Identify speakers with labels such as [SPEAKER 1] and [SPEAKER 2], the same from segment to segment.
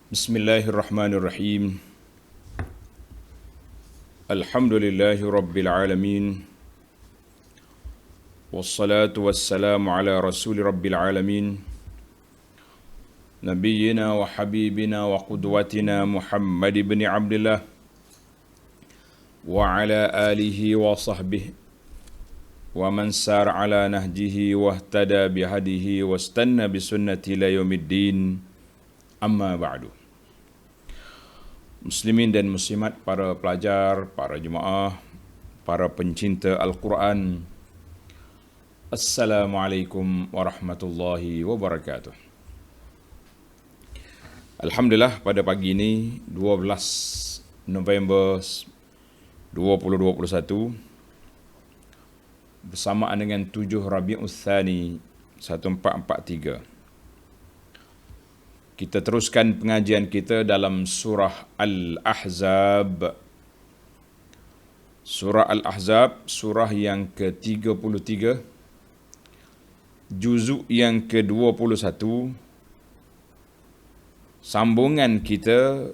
[SPEAKER 1] Bismillahirrahmanirrahim. Alhamdulillahi rabbil alamin. Wassalatu wassalamu ala rasuli rabbil alamin. Nabiyyina wa habibina wa qudwatina Muhammad ibn Abdullah wa ala alihi wa sahbihi wa man sar ala nahjihi wa ihtada bihadihi wa istanna bisunnati ila yaumiddin. Amma ba'du. Muslimin dan muslimat, para pelajar, para jemaah, para pencinta Al-Quran, Assalamualaikum warahmatullahi wabarakatuh. Alhamdulillah, pada pagi ini 12 November 2021 bersamaan dengan 7 Rabiul Tsani 1443. Kita teruskan pengajian kita dalam surah Al-Ahzab. Surah Al-Ahzab, surah yang ke-33, juzuk yang ke-21. Sambungan kita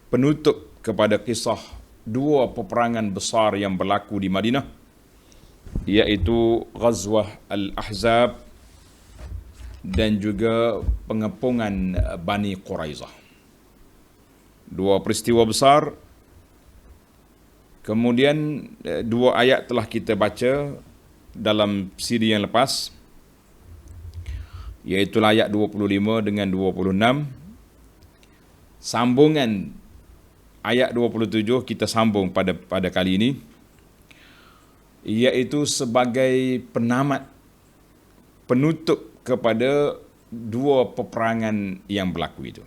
[SPEAKER 1] penutup kepada kisah dua peperangan besar yang berlaku di Madinah, iaitu Ghazwah Al-Ahzab dan juga pengepungan Bani Quraizah. Dua peristiwa besar. Kemudian dua ayat telah kita baca dalam CD yang lepas, iaitu ayat 25 dengan 26. Sambungan ayat 27 kita sambung pada kali ini, iaitu sebagai penamat, penutup kepada dua peperangan yang berlaku itu.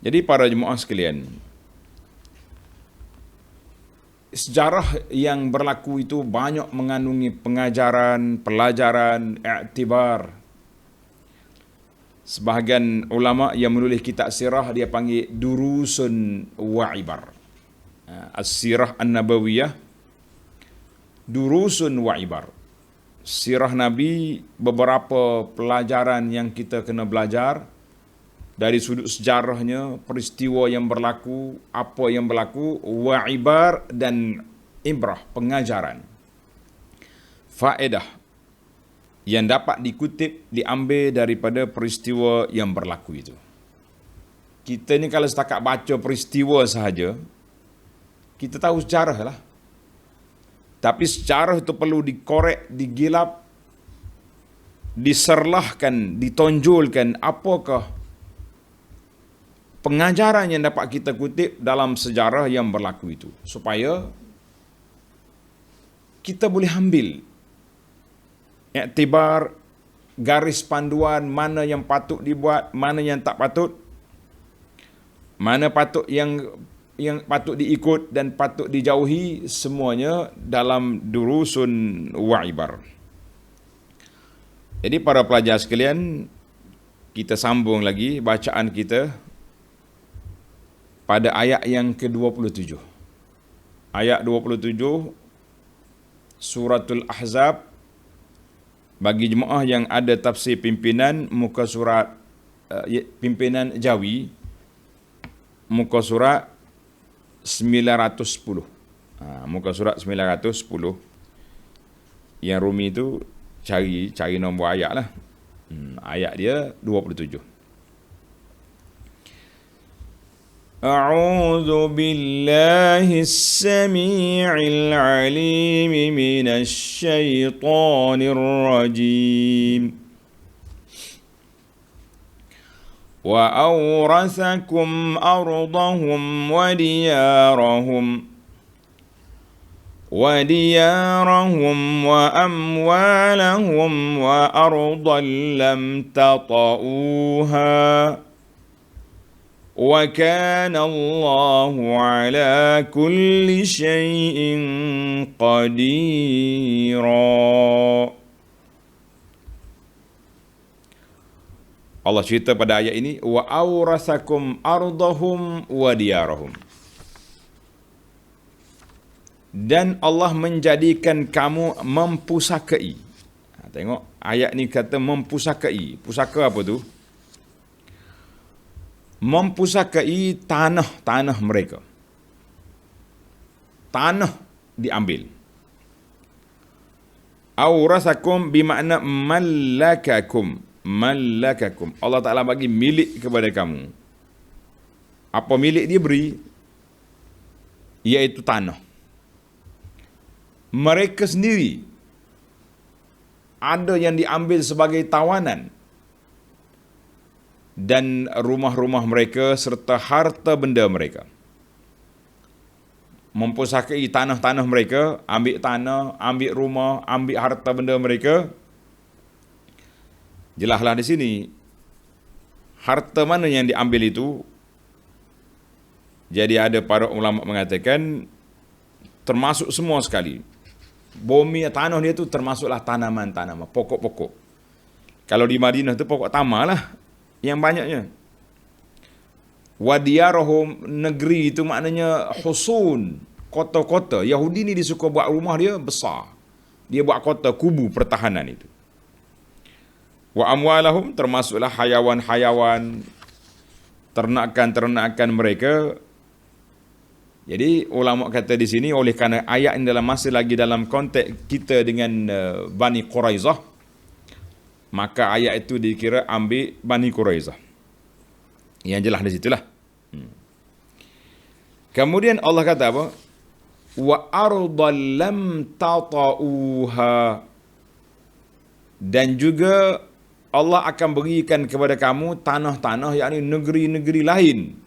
[SPEAKER 1] Jadi para jemaah sekalian, sejarah yang berlaku itu banyak mengandungi pengajaran, pelajaran, iktibar. Sebahagian ulama yang menulis kitab sirah dia panggil durusun wa ibar. As-sirah an-nabawiyah, durusun wa ibar. Sirah Nabi, beberapa pelajaran yang kita kena belajar dari sudut sejarahnya, peristiwa yang berlaku, apa yang berlaku, wa ibar dan ibrah, pengajaran, faedah yang dapat dikutip, diambil daripada peristiwa yang berlaku itu. Kita ni kalau setakat baca peristiwa sahaja, kita tahu sejarah lah. Tapi sejarah itu perlu dikorek, digilap, diserlahkan, ditonjolkan apakah pengajaran yang dapat kita kutip dalam sejarah yang berlaku itu, supaya kita boleh ambil iktibar, garis panduan mana yang patut dibuat, mana yang tak patut, mana patut yang patut diikut dan patut dijauhi, semuanya dalam durusun wa ibar. Jadi para pelajar sekalian, kita sambung lagi bacaan kita pada ayat yang ke-27. Ayat 27 Suratul Ahzab. Bagi jemaah yang ada tafsir pimpinan muka surat pimpinan Jawi, muka surat 910. Muka surat 910. Yang Rumi itu cari nombor ayat lah. Ayat dia 27. A'udzu billahi as-sami'il 'alim minasy syaithanir rajim. وَأَوْرَثَكُمْ أَرْضَهُمْ وَدِيَارَهُمْ وَأَمْوَالَهُمْ وَأَرْضًا لَّمْ تَطَئُوهَا وَكَانَ اللَّهُ عَلَى كُلِّ شَيْءٍ قَدِيرًا. Allah cerita pada ayat ini, wa aurasakum ardahum wa diyarahum. Dan Allah menjadikan kamu mempusakai. Tengok ayat ni kata mempusakai. Pusaka apa tu? mempusakai tanah-tanah mereka. Tanah diambil. Aurasakum bermakna malakakum. Malakakum. Allah Ta'ala bagi milik kepada kamu. Apa milik dia beri? Iaitu tanah. Mereka sendiri ada yang diambil sebagai tawanan. Dan rumah-rumah mereka serta harta benda mereka. Mempusakai tanah-tanah mereka, ambil tanah, ambil rumah, ambil harta benda mereka. Jelaslah di sini, harta mana yang diambil itu. Jadi ada para ulama mengatakan, termasuk semua sekali. Bumi, tanah dia tu termasuklah tanaman-tanaman, pokok-pokok. Kalau di Madinah tu pokok tamar lah, yang banyaknya. Wadiyarahum, negeri itu maknanya husun, kota-kota. Yahudi ni dia suka buat rumah dia besar. Dia buat kota kubu pertahanan itu. Wa amwalahum, termasuklah hayawan-hayawan, ternakan-ternakan mereka. Jadi ulama kata di sini, oleh kerana ayat ini masih lagi dalam konteks kita dengan Bani Quraizah, maka ayat itu dikira ambil Bani Quraizah. Yang jelas di situlah. Kemudian Allah kata apa? Wa ardal lam tata'uha. Dan juga Allah akan berikan kepada kamu tanah-tanah, yakni negeri-negeri lain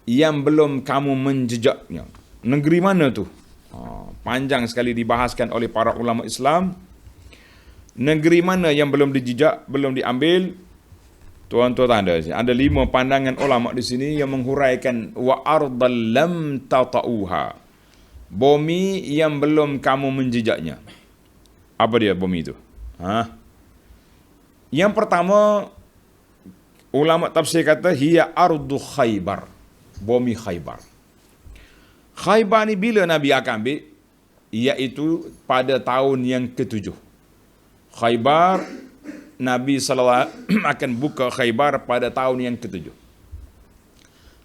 [SPEAKER 1] yang belum kamu menjejaknya. Negeri mana tu? Panjang sekali dibahaskan oleh para ulama Islam. Negeri mana yang belum dijejak, belum diambil? Tuan-tuan ada 5 pandangan ulama di sini yang menghuraikan wa ardal lam tata'uha. Bumi yang belum kamu menjejaknya. Apa dia bumi itu? Yang pertama, ulama tafsir kata hiya ardu Khaybar. Bumi Khaybar. Khaybar ni bila Nabi akan ambil? Iaitu pada tahun yang ke-7. Khaybar, Nabi SAW akan buka Khaybar pada tahun yang ke-7.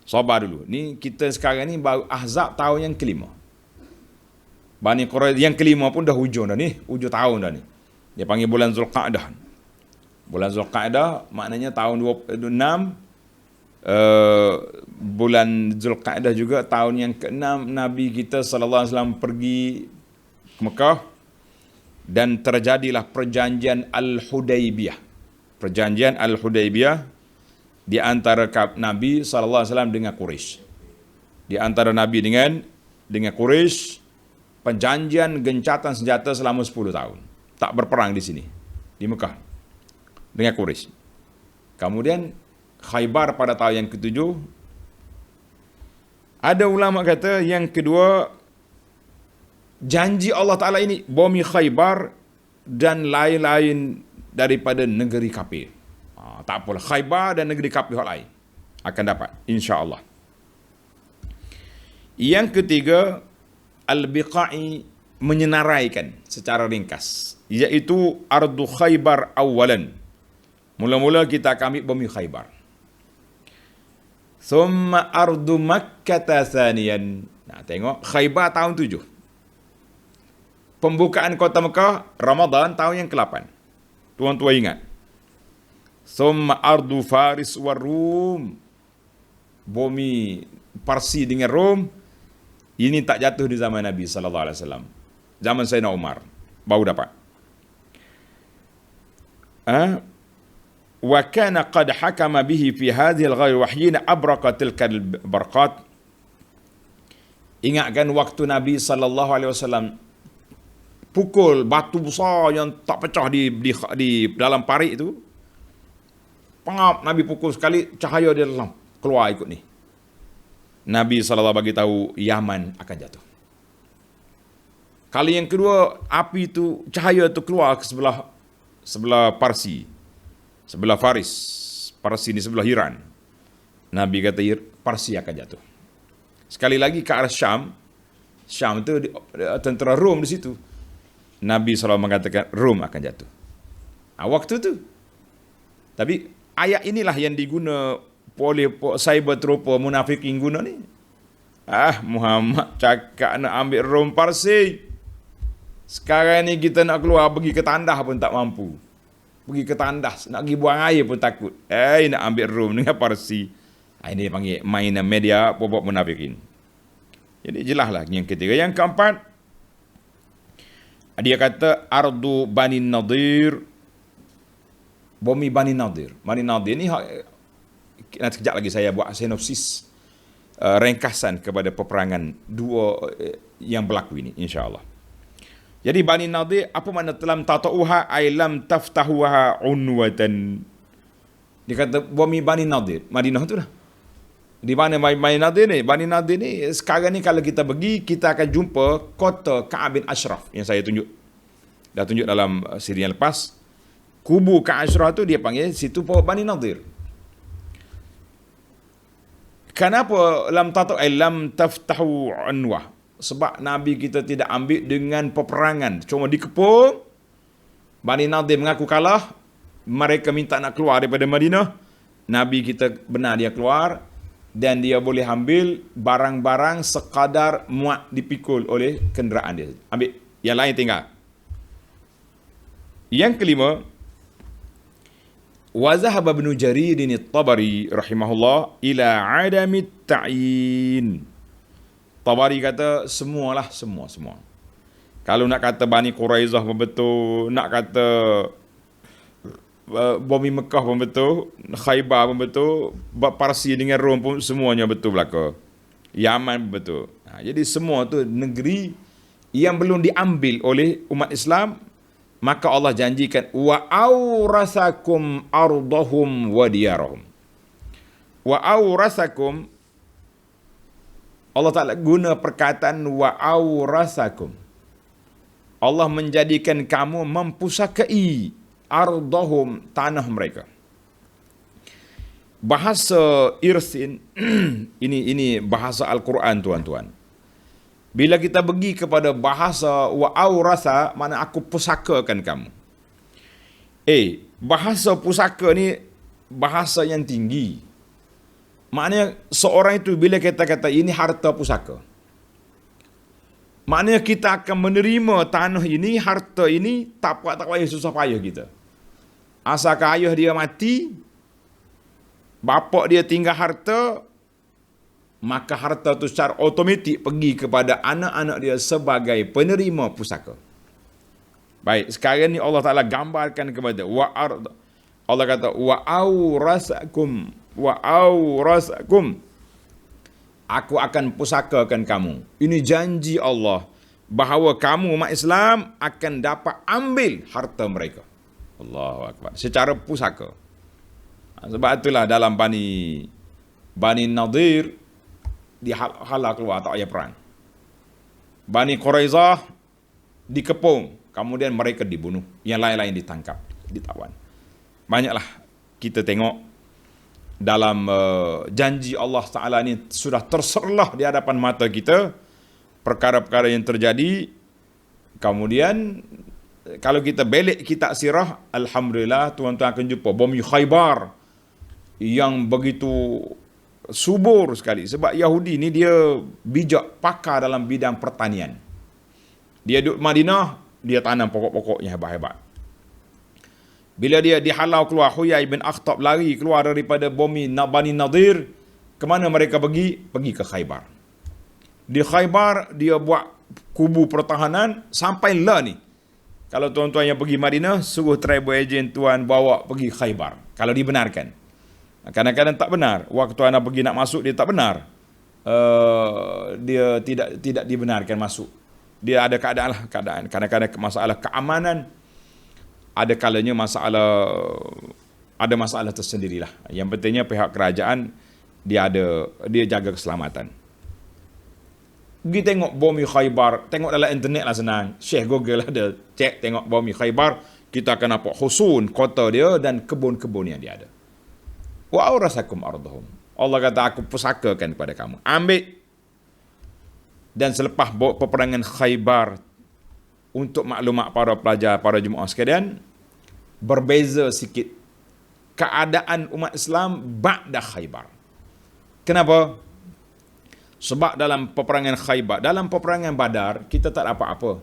[SPEAKER 1] Sabar dulu. Ni kita sekarang ni baru Ahzab tahun yang ke-5. Bani Quraizah yang ke-5 pun dah hujung dah ni. Hujung tahun dah ni. Dia panggil bulan Zulqa'dah. Bulan Zulqa'dah maknanya tahun 26. Bulan Zulqa'dah juga tahun yang ke-6 Nabi kita SAW pergi ke Mekah. Dan terjadilah perjanjian Al-Hudaybiyah. Perjanjian Al-Hudaybiyah di antara Nabi SAW dengan Quraisy. Di antara Nabi dengan Quraisy, perjanjian gencatan senjata selama 10 tahun. Tak berperang di sini, di Mekah, dengan Quraisy. Kemudian Khaybar pada tahun yang ke-7. Ada ulama kata yang kedua, janji Allah Ta'ala ini, bumi Khaybar dan lain-lain daripada negeri kafir. Tak apalah, Khaybar dan negeri kafir lain akan dapat, insya-Allah. Yang ketiga, Al-Biqai menyenaraikan secara ringkas, iaitu ardu Khaybar awalan. Mula-mula kita akan ambil bumi Khaybar. Thumma ardu Makkah thaniyan. Tengok, Khaybar tahun 7. Pembukaan kota Mekah Ramadan tahun yang ke-8. Tuan-tuan ingat. Thumma ardu Faris war Rum. Bumi Parsi dengan Rom. Ini tak jatuh di zaman Nabi sallallahu alaihi wasallam. Zaman Sayyidina Umar baru dapat. Wa kana qad hakama bihi fi hadhihi al-ghayr wahyina abraqa tilka al-barqat. Ingatkan waktu Nabi sallallahu alaihi wasallam pukul batu besar yang tak pecah di dalam parit itu. Pengap Nabi pukul sekali, cahaya dia dalam keluar ikut ni. Nabi SAW bagi tahu Yaman akan jatuh. Kali yang kedua, api itu, cahaya itu keluar ke sebelah Parsi, sebelah Faris. Parsi ni sebelah Iran. Nabi kata Parsi akan jatuh. Sekali lagi ke arah Syam. Syam itu tentera Rom di situ. Nabi SAW mengatakan Rom akan jatuh. Waktu tu. Tapi ayat inilah yang diguna boleh cyber terupa munafikin guna ni. Muhammad cakap nak ambil Rom Parsi. Sekarang ni kita nak keluar pergi ke tandas pun tak mampu. Pergi ke tandas, nak pergi buang air pun takut. Nak ambil Rom dengan Parsi. Ini panggil mainan media bobok munafikin. Jadi jelaslah yang ketiga. Yang keempat, dia kata Ardu Bani Nadir. Bumi Bani Nadir. Bani Nadir ni nanti sekejap lagi saya buat sinopsis ringkasan kepada peperangan dua yang berlaku ini insya-Allah. Jadi Bani Nadir apa makna telam tatauha ay lam taftahuha unwatan. Dia kata bumi Bani Nadir, Madinah tu dah. Di mana Bani Nadir ni? Bani Nadir ni sekarang ni kalau kita pergi kita akan jumpa kota Ka'ab bin Ashraf yang saya tunjuk. Dah tunjuk dalam siri yang lepas. Kubu Ka'ab Ashraf tu dia panggil situ Bani Nadir. Kenapa lam taftahu unwah? Sebab Nabi kita tidak ambil dengan peperangan. Cuma dikepung. Bani Nadir mengaku kalah. Mereka minta nak keluar daripada Madinah. Nabi kita benar dia keluar. Dan dia boleh ambil barang-barang sekadar muat dipikul oleh kenderaan dia. Ambil. Yang lain tinggal. Yang kelima. Wazahaba ibn Jarir at-Tabari rahimahullah ila adamit ta'yin. Tabari kata semua. Kalau nak kata Bani Quraizah pun betul, nak kata bumi Mekah pun betul, Khaybar pun betul, Parsi dengan Rom pun semuanya betul belaka. Yaman pun betul. Jadi semua tu negeri yang belum diambil oleh umat Islam, maka Allah janjikan wa aurasakum ardahum wa diyarahum. Wa aurasakum, Allah Ta'ala guna perkataan wa aurasakum. Allah menjadikan kamu mempusakai ardahum, tanah mereka. Bahasa irsin ini bahasa Al-Quran tuan-tuan. Bila kita pergi kepada bahasa wa aurasa, mana aku pusakakan kamu. Bahasa pusaka ni bahasa yang tinggi. Maknanya seorang itu bila kita kata ini harta pusaka, maknanya kita akan menerima tanah ini, harta ini, tak payah susah payah kita. Asalkan ayah dia mati, bapak dia tinggal harta, maka harta itu secara automatik pergi kepada anak-anak dia sebagai penerima pusaka. Baik, sekarang ni Allah Ta'ala gambarkan kepada Allah kata wa aurasakum, aku akan pusakakan kamu. Ini janji Allah bahawa kamu umat Islam akan dapat ambil harta mereka. Allahu Akbar. Secara pusaka. Sebab itulah dalam Bani Nadir dihalau keluar, tak payah perang. Bani Quraizah dikepung, kemudian mereka dibunuh, yang lain-lain ditangkap, ditawan. Banyaklah kita tengok dalam janji Allah Ta'ala ni sudah terserlah di hadapan mata kita perkara-perkara yang terjadi. Kemudian kalau kita belik kitab sirah, alhamdulillah tuan-tuan akan jumpa bumi Khaybar yang begitu subur sekali. Sebab Yahudi ni dia bijak, pakar dalam bidang pertanian. Dia duduk Madinah, dia tanam pokok-pokok yang hebat-hebat. Bila dia dihalau keluar, Huyai bin Akhtab lari keluar daripada bumi Bani Nadir, ke mana mereka pergi? Pergi ke Khaybar. Di Khaybar dia buat kubu pertahanan sampailah ni. Kalau tuan-tuan yang pergi Madinah, suruh travel agent tuan bawa pergi Khaybar. Kalau dibenarkan. Kadang-kadang tak benar. Waktu anda pergi nak masuk, dia tak benar. Dia tidak dibenarkan masuk. Dia ada keadaan lah. Kadang-kadang masalah keamanan. Ada kalanya ada masalah tersendirilah. Yang pentingnya pihak kerajaan dia jaga keselamatan. Pergi tengok bumi Khaybar, tengok dalam internet lah senang. Syekh Google ada, cek tengok bumi Khaybar, kita akan nampak husun kota dia dan kebun-kebun yang dia ada. Wa aurasakum ardhum. Allah kata aku pusakakan kepada kamu. Ambil. Dan selepas peperangan Khaybar, untuk maklumat para pelajar, para jemaah sekalian, berbeza sikit keadaan umat Islam ba'da Khaybar. Kenapa? Sebab dalam peperangan Khaybar, dalam peperangan Badar, kita tak dapat apa.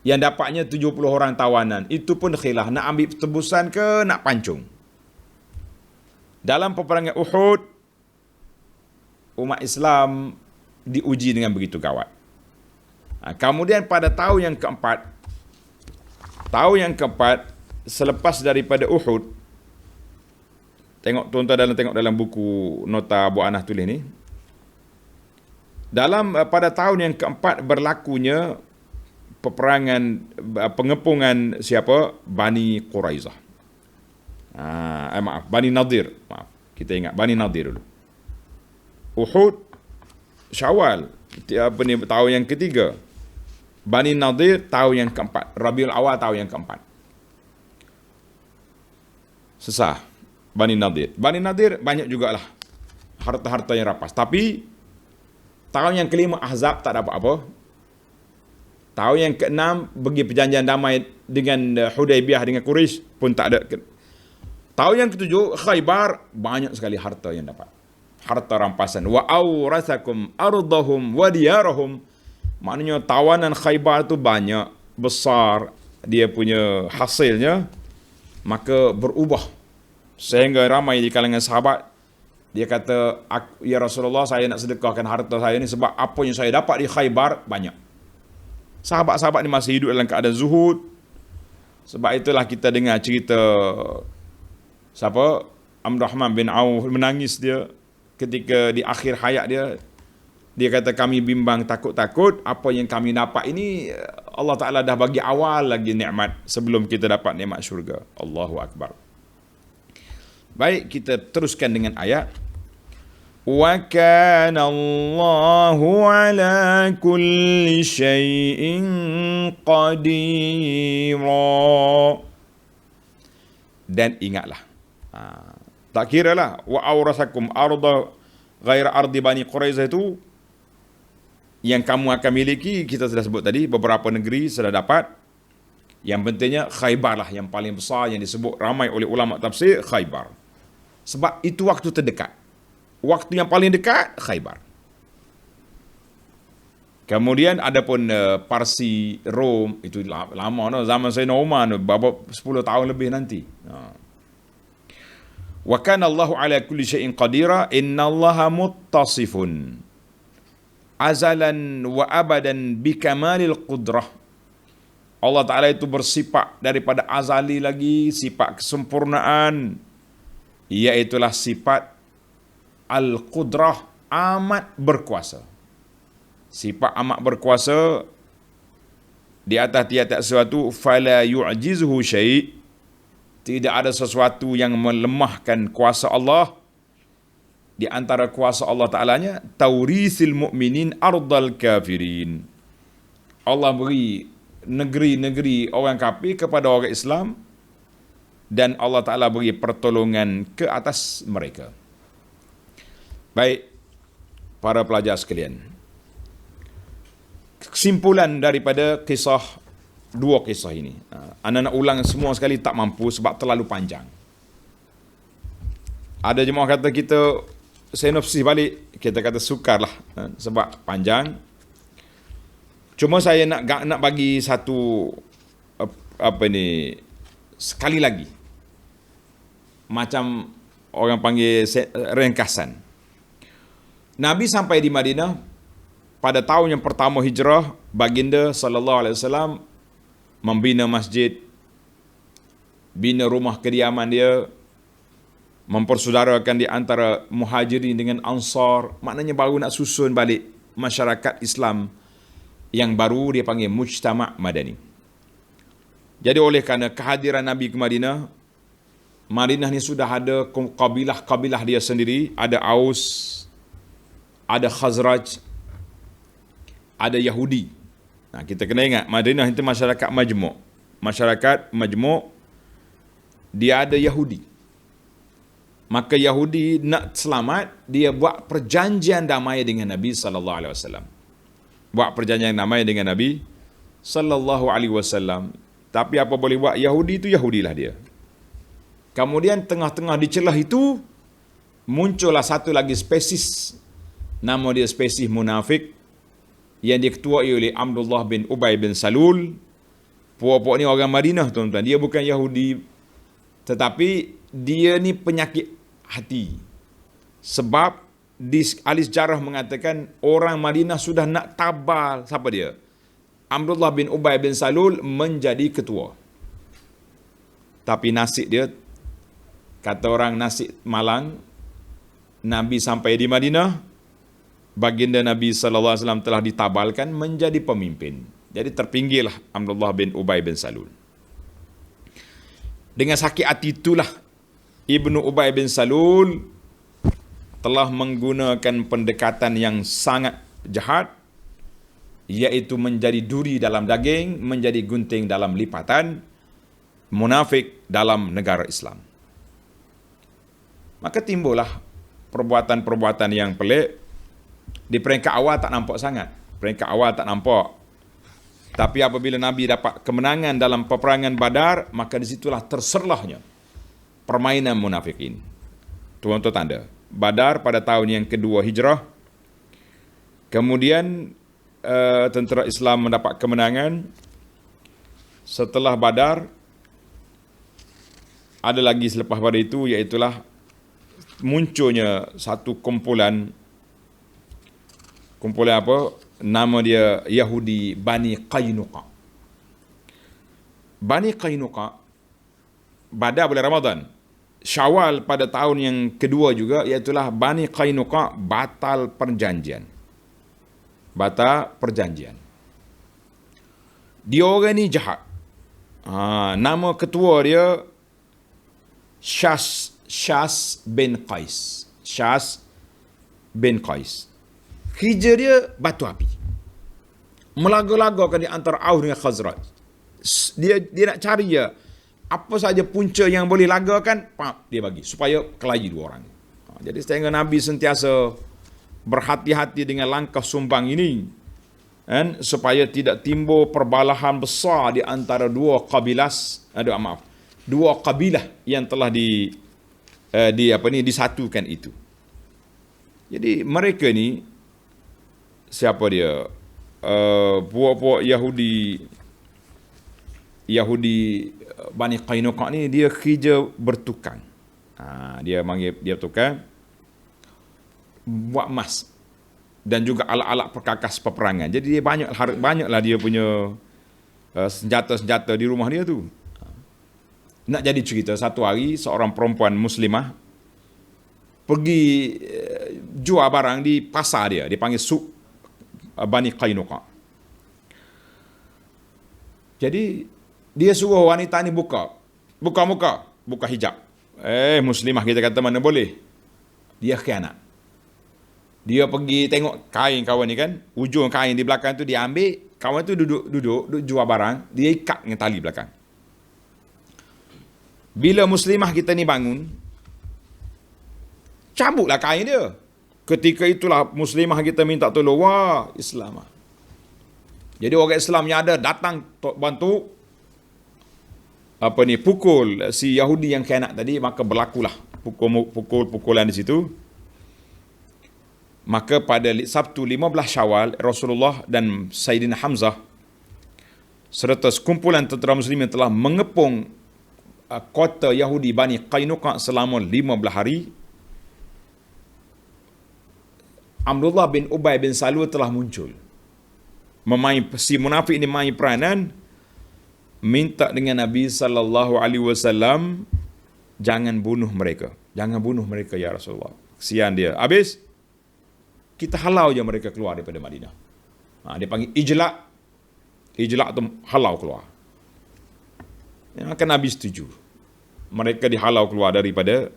[SPEAKER 1] Yang dapatnya 70 orang tawanan. Itu pun khilaf. Nak ambil tebusan ke nak pancung. Dalam peperangan Uhud, umat Islam diuji dengan begitu gawat. Kemudian pada tahun yang keempat, selepas daripada Uhud, tengok dalam buku nota Abu Anah tulis ni, pada tahun yang keempat berlakunya peperangan pengepungan siapa? Bani Quraizah. Bani Nadir. Kita ingat Bani Nadir dulu. Uhud Syawal tahun yang ketiga. Bani Nadir tahun yang keempat. Rabiul Awal tahun yang keempat. Sesah Bani Nadir. Bani Nadir banyak jugalah harta-harta yang rapas. Tapi tahun yang kelima Ahzab tak dapat apa. Tahun yang keenam pergi perjanjian damai dengan Hudaibiyah dengan Quraisy pun tak ada. Tahun yang ketujuh Khaybar banyak sekali harta yang dapat. Harta rampasan. Wa awrathakum ardahum wa diyarahum. Maknanya tawanan Khaybar tu banyak, besar dia punya hasilnya, maka berubah. Sehingga ramai di kalangan sahabat dia kata, ya Rasulullah, saya nak sedekahkan harta saya ni sebab apa yang saya dapat di Khaybar banyak. Sahabat-sahabat ni masih hidup dalam keadaan zuhud. Sebab itulah kita dengar cerita siapa? Abdul Rahman bin Auf menangis dia ketika di akhir hayat dia. Dia kata, kami bimbang takut-takut apa yang kami dapat ini Allah Ta'ala dah bagi awal lagi nikmat sebelum kita dapat nikmat syurga. Allahu Akbar. Baik, kita teruskan dengan ayat. Wa kana Allahu ala kulli syai'in qadira. Dan ingatlah. Tak kiralah wa awrasakum arda ghaira ardi Bani Quraizah itu yang kamu akan miliki, kita sudah sebut tadi, beberapa negeri sudah dapat. Yang pentingnya Khaybar lah yang paling besar yang disebut ramai oleh ulama tafsir, Khaybar. Sebab itu waktu terdekat. Waktu yang paling dekat, Khaybar. Kemudian ada pun Parsi, Rom, itu lama no, zaman Sayyidina Umar, berapa 10 tahun lebih nanti. Wa kana Allahu ala kulli syai'in qadira, innallaha muttasifun azalan wa abadan bikamalil qudrah. Allah Ta'ala itu bersifat daripada azali lagi, sifat kesempurnaan, iaitulah sifat al-qudrah, amat berkuasa. Sifat amat berkuasa di atas tiap-tiap sesuatu, fala yu'jizuhu syai', tidak ada sesuatu yang melemahkan kuasa Allah. Di antara kuasa Allah Ta'alanya, taurisil mu'minin ardal kafirin. Allah beri negeri-negeri orang kafir kepada orang Islam, dan Allah Ta'ala beri pertolongan ke atas mereka. Baik, para pelajar sekalian, kesimpulan daripada dua kisah ini, anda nak ulang semua sekali tak mampu sebab terlalu panjang. Ada jemaah kata kita sinopsis balik, kita kata sukarlah sebab panjang. Cuma saya nak bagi satu sekali lagi, macam orang panggil ringkasan. Nabi sampai di Madinah pada tahun yang pertama hijrah. Baginda sallallahu alaihi wasallam membina masjid, bina rumah kediaman dia, mempersaudarakan di antara muhajirin dengan ansar. Maknanya baru nak susun balik masyarakat Islam yang baru, dia panggil mujtama' madani. Jadi oleh kerana kehadiran Nabi ke Madinah, Madinah ni sudah ada kabilah-kabilah dia sendiri. Ada Aus, ada Khazraj, ada Yahudi. Kita kena ingat Madinah itu masyarakat majmuk. Masyarakat majmuk, dia ada Yahudi. Maka Yahudi nak selamat, dia buat perjanjian damai dengan Nabi sallallahu alaihi wasallam. Buat perjanjian damai dengan Nabi sallallahu alaihi wasallam. Tapi apa boleh buat, Yahudi itu Yahudilah dia. Kemudian tengah-tengah di celah itu muncullah satu lagi spesies, nama dia spesies munafik, yang diketuai oleh Abdullah bin Ubay bin Salul. Puak-puak ni orang Madinah, tuan-tuan. Dia bukan Yahudi, tetapi dia ni penyakit hati. Sebab di ahli sejarah mengatakan orang Madinah sudah nak tabal siapa dia? Abdullah bin Ubay bin Salul menjadi ketua. Tapi nasib dia, kata orang nasib malang, Nabi sampai di Madinah, baginda Nabi sallallahu alaihi wasallam telah ditabalkan menjadi pemimpin. Jadi terpinggirlah Abdullah bin Ubay bin Salul. Dengan sakit hati itulah Ibnu Ubay bin Salul telah menggunakan pendekatan yang sangat jahat, iaitu menjadi duri dalam daging, menjadi gunting dalam lipatan, munafik dalam negara Islam. Maka timbullah perbuatan-perbuatan yang pelik. Di peringkat awal tak nampak sangat. Peringkat awal tak nampak. Tapi apabila Nabi dapat kemenangan dalam peperangan Badar, maka disitulah terserlahnya permainan munafikin. Tuan-tuan tanda. Badar pada tahun yang kedua Hijrah. Kemudian tentera Islam mendapat kemenangan. Setelah Badar, ada lagi selepas pada itu, iaitulah munculnya satu kumpulan apa? Nama dia Yahudi Bani Qainuqa. Bani Qainuqa, Badar bulan Ramadan, Syawal pada tahun yang kedua juga, iaitulah Bani Qainuqa batal perjanjian. Batal perjanjian. Dia orang ni jahat. Nama ketua dia Syas bin Qais. Syas bin Qais. Kerja dia batu api. Melaga-lagakan di antara Aus dengan Khazraj. Dia nak cari ya apa saja punca yang boleh lagakan, dia bagi supaya kelahi dua orang. Jadi sehingga Nabi sentiasa berhati-hati dengan langkah sumbang ini, kan, supaya tidak timbul perbalahan besar di antara dua kabilah yang telah disatukan itu. Jadi mereka ni, siapa dia? Puak-puak Yahudi Bani Qainuqa ni, dia kerja bertukang. Dia tukang buat emas dan juga alat-alat perkakas peperangan. Jadi dia banyaklah dia punya senjata-senjata di rumah dia tu. Nak jadi cerita, satu hari seorang perempuan muslimah pergi jual barang di pasar dia panggil Suk Bani Qainuqa. Jadi dia suruh wanita ni buka muka, buka hijab. Muslimah kita kata mana boleh. Dia khianat. Dia pergi tengok kain kawan ni kan, ujung kain di belakang tu dia ambil, kawan tu duduk jual barang, dia ikat dengan tali belakang. Bila muslimah kita ni bangun, cabutlah kain dia. Ketika itulah muslimah kita minta tolong. Wah, Islam. Jadi orang Islam yang ada datang bantu pukul si Yahudi yang khianat tadi, maka berlakulah pukul-pukulan di situ. Maka pada Sabtu 15 Syawal, Rasulullah dan Sayyidina Hamzah serta sekumpulan tentera muslimin telah mengepung kota Yahudi Bani Qainuqa selama 15 hari. Abdullah bin Ubay bin Salul telah muncul. Si munafik ini main peranan, minta dengan Nabi SAW, jangan bunuh mereka. Jangan bunuh mereka ya Rasulullah. Kesian dia. Habis, kita halau je mereka keluar daripada Madinah. Dia panggil ijla'. Ijla' tu halau keluar. Maka Nabi setuju. Mereka dihalau keluar daripada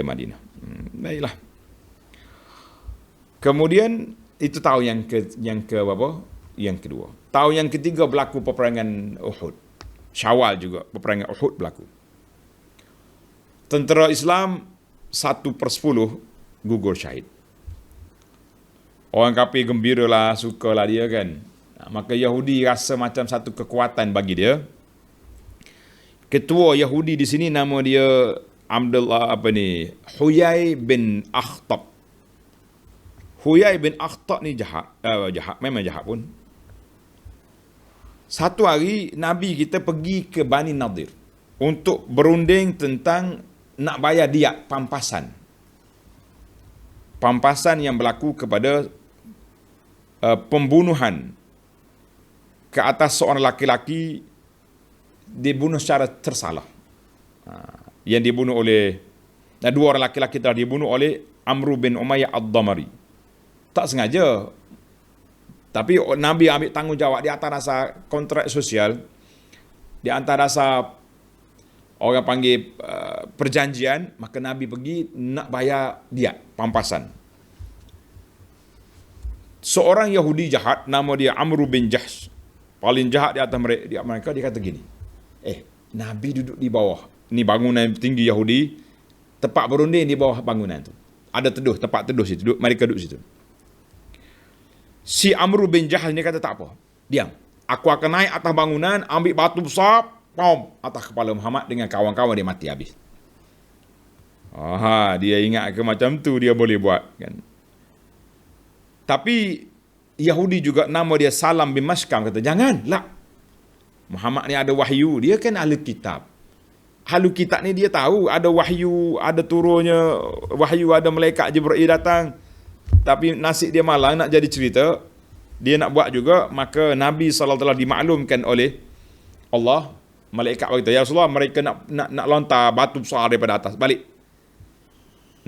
[SPEAKER 1] Madinah. Baiklah. Kemudian itu tahun yang kedua. Tahun yang ketiga berlaku peperangan Uhud. Syawal juga peperangan Uhud berlaku. Tentera Islam 1/10 gugur syahid. Orang kafir gembiralah, sukalah dia kan. Maka Yahudi rasa macam satu kekuatan bagi dia. Ketua Yahudi di sini nama dia Huyai bin Akhtab. Huyai bin Akhtab ni jahat, memang jahat pun. Satu hari Nabi kita pergi ke Bani Nadir untuk berunding tentang nak bayar diat pampasan. Pampasan yang berlaku kepada pembunuhan ke atas seorang laki-laki dibunuh secara tersalah. Yang dibunuh oleh dua orang laki-laki telah dibunuh oleh Amru bin Umayyah Ad-Damari. Tak sengaja. Tapi Nabi ambil tanggungjawab di atas dasar kontrak sosial, di atas dasar orang panggil perjanjian, maka Nabi pergi nak bayar dia pampasan. Seorang Yahudi jahat nama dia Amru bin Jahsh, paling jahat di atas mereka, dia kata gini, Nabi duduk di bawah ni bangunan tinggi Yahudi, tempat berunding di bawah bangunan tu ada teduh, tempat teduh situ, mereka duduk situ. Si Amru bin Jahsh ni kata tak apa, diam, aku akan naik atas bangunan, ambil batu besar, pom atas kepala Muhammad, dengan kawan-kawan dia mati habis. Dia ingat ke macam tu dia boleh buat kan. Tapi Yahudi juga nama dia Salam bin Mashkam kata, janganlah, Muhammad ni ada wahyu, dia kan ahli kitab. Ahli kitab ni dia tahu ada wahyu, ada turunnya wahyu, ada malaikat Jibril datang. Tapi nasib dia malang nak jadi cerita, dia nak buat juga. Maka Nabi SAW dimaklumkan oleh Allah, malaikat berkata, ya Rasulullah, mereka nak lontar batu besar daripada atas, balik.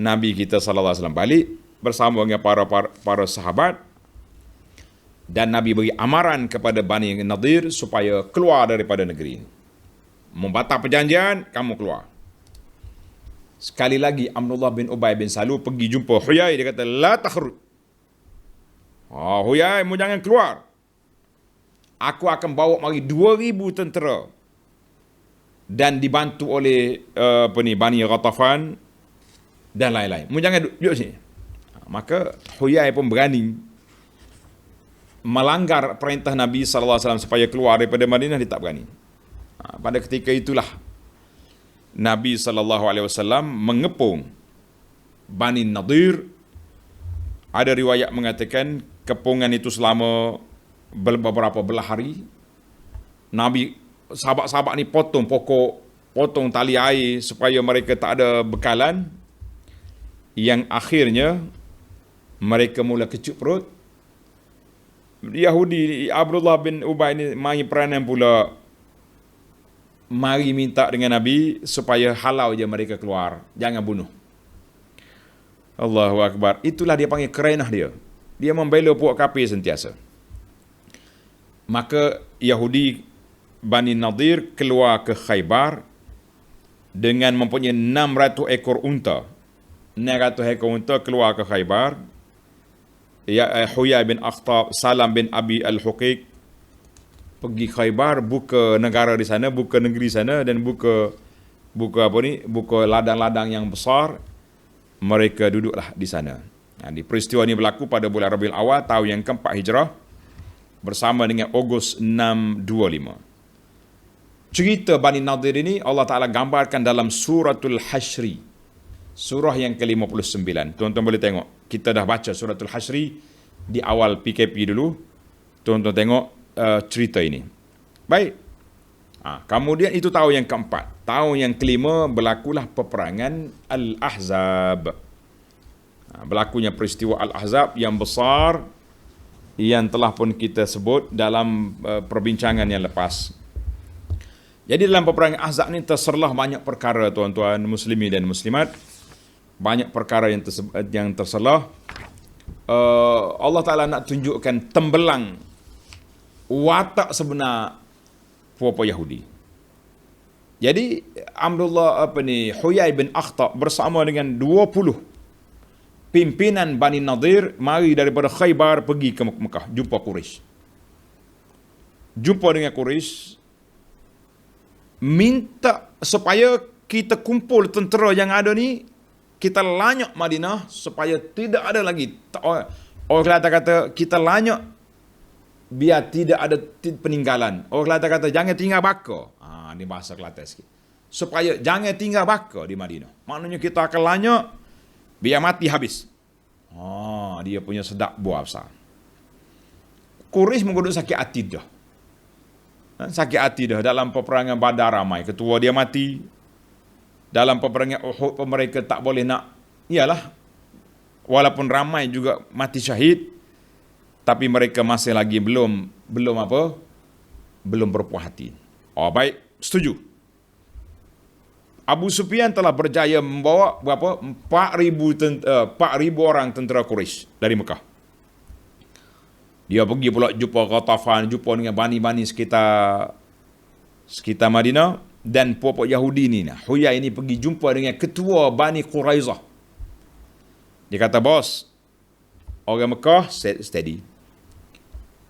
[SPEAKER 1] Nabi kita SAW balik bersama dengan para sahabat, dan Nabi beri amaran kepada Bani Nadir supaya keluar daripada negeri. Membatal perjanjian, kamu keluar. Sekali lagi Abdullah bin Ubay bin Salul pergi jumpa Huyai, dia kata, la takhruj. Huyai, mu jangan keluar. Aku akan bawa mari 2,000 tentera dan dibantu oleh Bani Ghatafan dan lain-lain. Mu jangan duduk sini. Maka Huyai pun berani melanggar perintah Nabi SAW supaya keluar daripada Madinah, dia tak berani. Pada ketika itulah Nabi SAW mengepung Bani Nadir. Ada riwayat mengatakan kepungan itu selama beberapa belah hari. Nabi, sahabat-sahabat ni potong pokok, potong tali air supaya mereka tak ada bekalan. Yang akhirnya mereka mula kecut perut. Yahudi Abdullah bin Ubay ni mari peranan pula, mari minta dengan Nabi supaya halau je mereka keluar, jangan bunuh. Allahu Akbar. Itulah dia panggil kerenah dia. Dia membela puak kafir sentiasa. Maka Yahudi Bani Nadir keluar ke Khaybar dengan mempunyai 600 ekor unta. 600 ekor unta keluar ke Khaybar. Huyai bin Akhtab, Salam bin Abi Al-Huqiq pergi Khaybar, buka negara di sana, buka negeri sana, dan buka ladang-ladang yang besar. Mereka duduklah di sana. Di peristiwa ini berlaku pada bulan Rabiul Awal tahun yang keempat Hijrah, bersama dengan Ogos 625. Cerita Bani Nadir ini Allah Ta'ala gambarkan dalam Suratul Hasyri, surah yang ke-59. Tuan-tuan boleh tengok, kita dah baca Suratul Hasyri di awal PKP dulu. Tuan-tuan tengok cerita ini. Baik. Kemudian itu tahun yang keempat. Tahun yang kelima berlakulah peperangan Al-Ahzab. Berlakunya peristiwa Al-Ahzab yang besar, yang telah pun kita sebut dalam perbincangan yang lepas. Jadi dalam peperangan Ahzab ni terserlah banyak perkara, tuan-tuan muslimin dan muslimat. Banyak perkara yang terselah. Allah Ta'ala nak tunjukkan tembelang watak sebenar puapa Yahudi. Jadi Huyai bin Akhtab bersama dengan 20 pimpinan Bani Nadir mari daripada Khaybar pergi ke Mekah, jumpa Quraisy. Jumpa dengan Quraisy, minta supaya kita kumpul tentera yang ada ni, kita lanyak Madinah supaya tidak ada lagi. Orang kata kita lanyak biar tidak ada peninggalan. Orang Kelantan kata jangan tinggal baka. Ni bahasa Kelantan sikit. supaya jangan tinggal baka di Madinah. Maknanya kita akan lanyak biar mati habis. Dia punya sedap buah besar. Quraisy menggodok sakit hati dah. Sakit hati dah dalam peperangan Badar ramai. Ketua dia mati. Dalam peperangan Uhud mereka tak boleh nak. Iyalah. Walaupun ramai juga mati syahid. Tapi mereka masih lagi belum berpuas hati. Baik, setuju. Abu Sufyan telah berjaya membawa berapa? 4,000 orang tentera Quraisy dari Mekah. Dia pergi pula jumpa Ghatafan, jumpa dengan bani-bani sekitar Madinah, dan puak-puak Yahudi ni. Huyai ini pergi jumpa dengan ketua Bani Quraizah. Dia kata, bos, orang Mekah steady.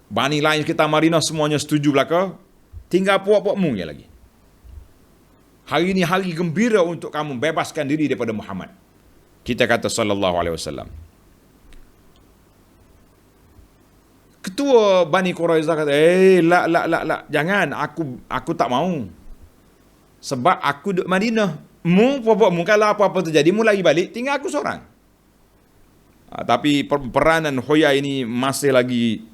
[SPEAKER 1] Bani lain sekitar Madinah semuanya setuju belaka. Tinggal puak-puakmu je lagi. Hari ini hari gembira untuk kamu bebaskan diri daripada Muhammad. Kita kata sallallahu alaihi wasallam. Ketua Bani Quraizah kata, la, jangan, aku tak mau. Sebab aku duduk Madinah. Mu kalau apa-apa terjadi, mu lagi balik, tinggal aku seorang. Tapi peranan Huyai ini masih lagi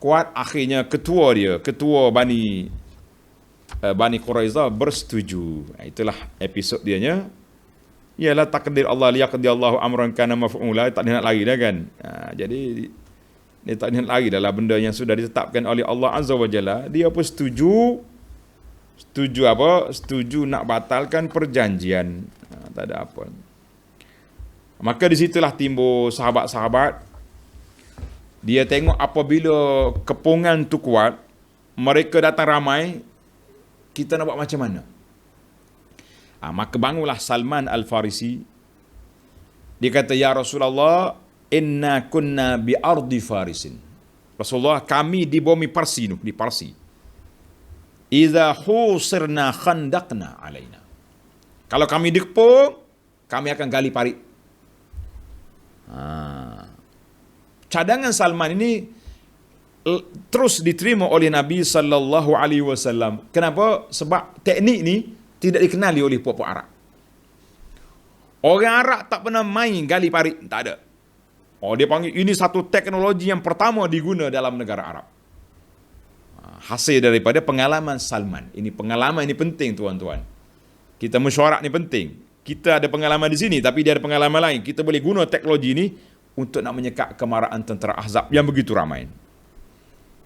[SPEAKER 1] kuat. Akhirnya ketua Bani Quraizah bersetuju. Itulah episod dianya. Ialah takdir Allah, liyaqdi Allahu amran kana maf'ula. Tak nak lari dah kan. Jadi dia tak nak lari dalam benda yang sudah ditetapkan oleh Allah Azza wa Jalla. Dia pun setuju apa? Setuju nak batalkan perjanjian. Tak ada apa. Maka di situlah timbul sahabat-sahabat. Dia tengok apabila kepungan tu kuat, mereka datang ramai, kita nak buat macam mana? Maka bangunlah Salman Al-Farisi. Dia kata, ya Rasulullah, inna kunna bi ardi Farisin. Rasulullah, kami di bumi Parsi, di Parsi. Iza husirna khandaqna alaina. Kalau kami dikepung, kami akan gali parit. Cadangan Salman ini terus diterima oleh Nabi sallallahu alaihi wasallam. Kenapa? Sebab teknik ni tidak dikenali oleh puak-puak Arab. Orang Arab tak pernah main gali parit, tak ada. Dia panggil ini satu teknologi yang pertama diguna dalam negara Arab. Hasil daripada pengalaman Salman. Ini pengalaman ini penting tuan-tuan. Kita mesyuarat ni penting. Kita ada pengalaman di sini, tapi dia ada pengalaman lain. Kita boleh guna teknologi ini untuk nak menyekat kemarahan tentera Ahzab yang begitu ramai.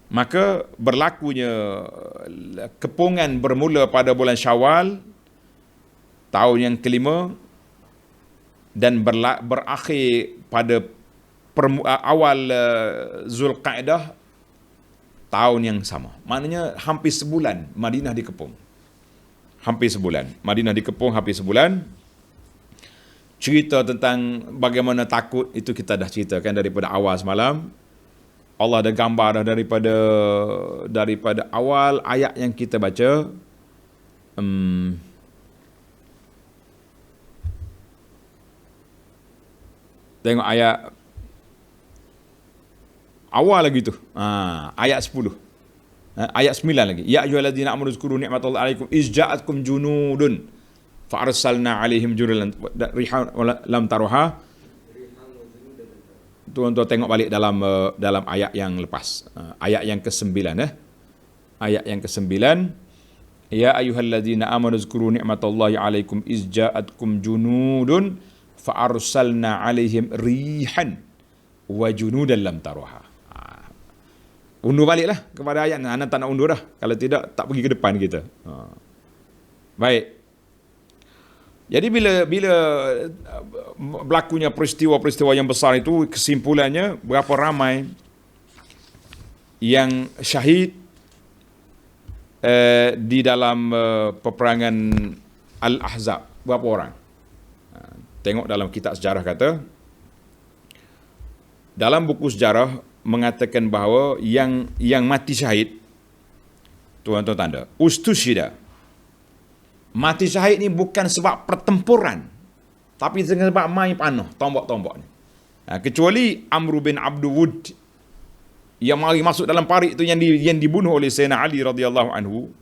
[SPEAKER 1] Maka berlakunya kepungan bermula pada bulan Syawal tahun yang kelima dan berakhir pada awal Zulqa'dah tahun yang sama. Maknanya hampir sebulan Madinah dikepung. Hampir sebulan. Madinah dikepung hampir sebulan. Cerita tentang bagaimana takut itu kita dah ceritakan daripada awal semalam. Allah ada gambar dah daripada awal ayat yang kita baca. Tengok ayat awal lagi tu. Ayat 10. Ayat 9 lagi. Ya ayyuhalladzina amanu zkuru ni'matallahi 'alaikum iz ja'atkum junudun fa arsalna 'alaihim junudan rihan lam taruha. Tuan-tuan tengok balik dalam ayat yang lepas. Ayat yang ke-9 Ayat yang ke-9. Ya ayyuhalladzina amanu zkuru ni'matallahi 'alaikum iz ja'atkum junudun fa arsalna 'alaihim rihan wa junudan lam taruha. Undur baliklah kepada ayat. Anda tak nak undur dah. Kalau tidak, tak pergi ke depan kita. Baik. Jadi bila berlakunya peristiwa-peristiwa yang besar itu, kesimpulannya berapa ramai yang syahid di dalam peperangan Al-Ahzab. Berapa orang? Tengok dalam kitab sejarah kata, dalam buku sejarah mengatakan bahawa yang mati syahid, tuan-tuan tanda, ustusyida. Mati syahid ni bukan sebab pertempuran, tapi sebab main panah, tombak-tombak ni. Kecuali Amr bin Abdul Wud yang mari masuk dalam parit tu yang dibunuh oleh Sayyidina Ali radhiyallahu anhu.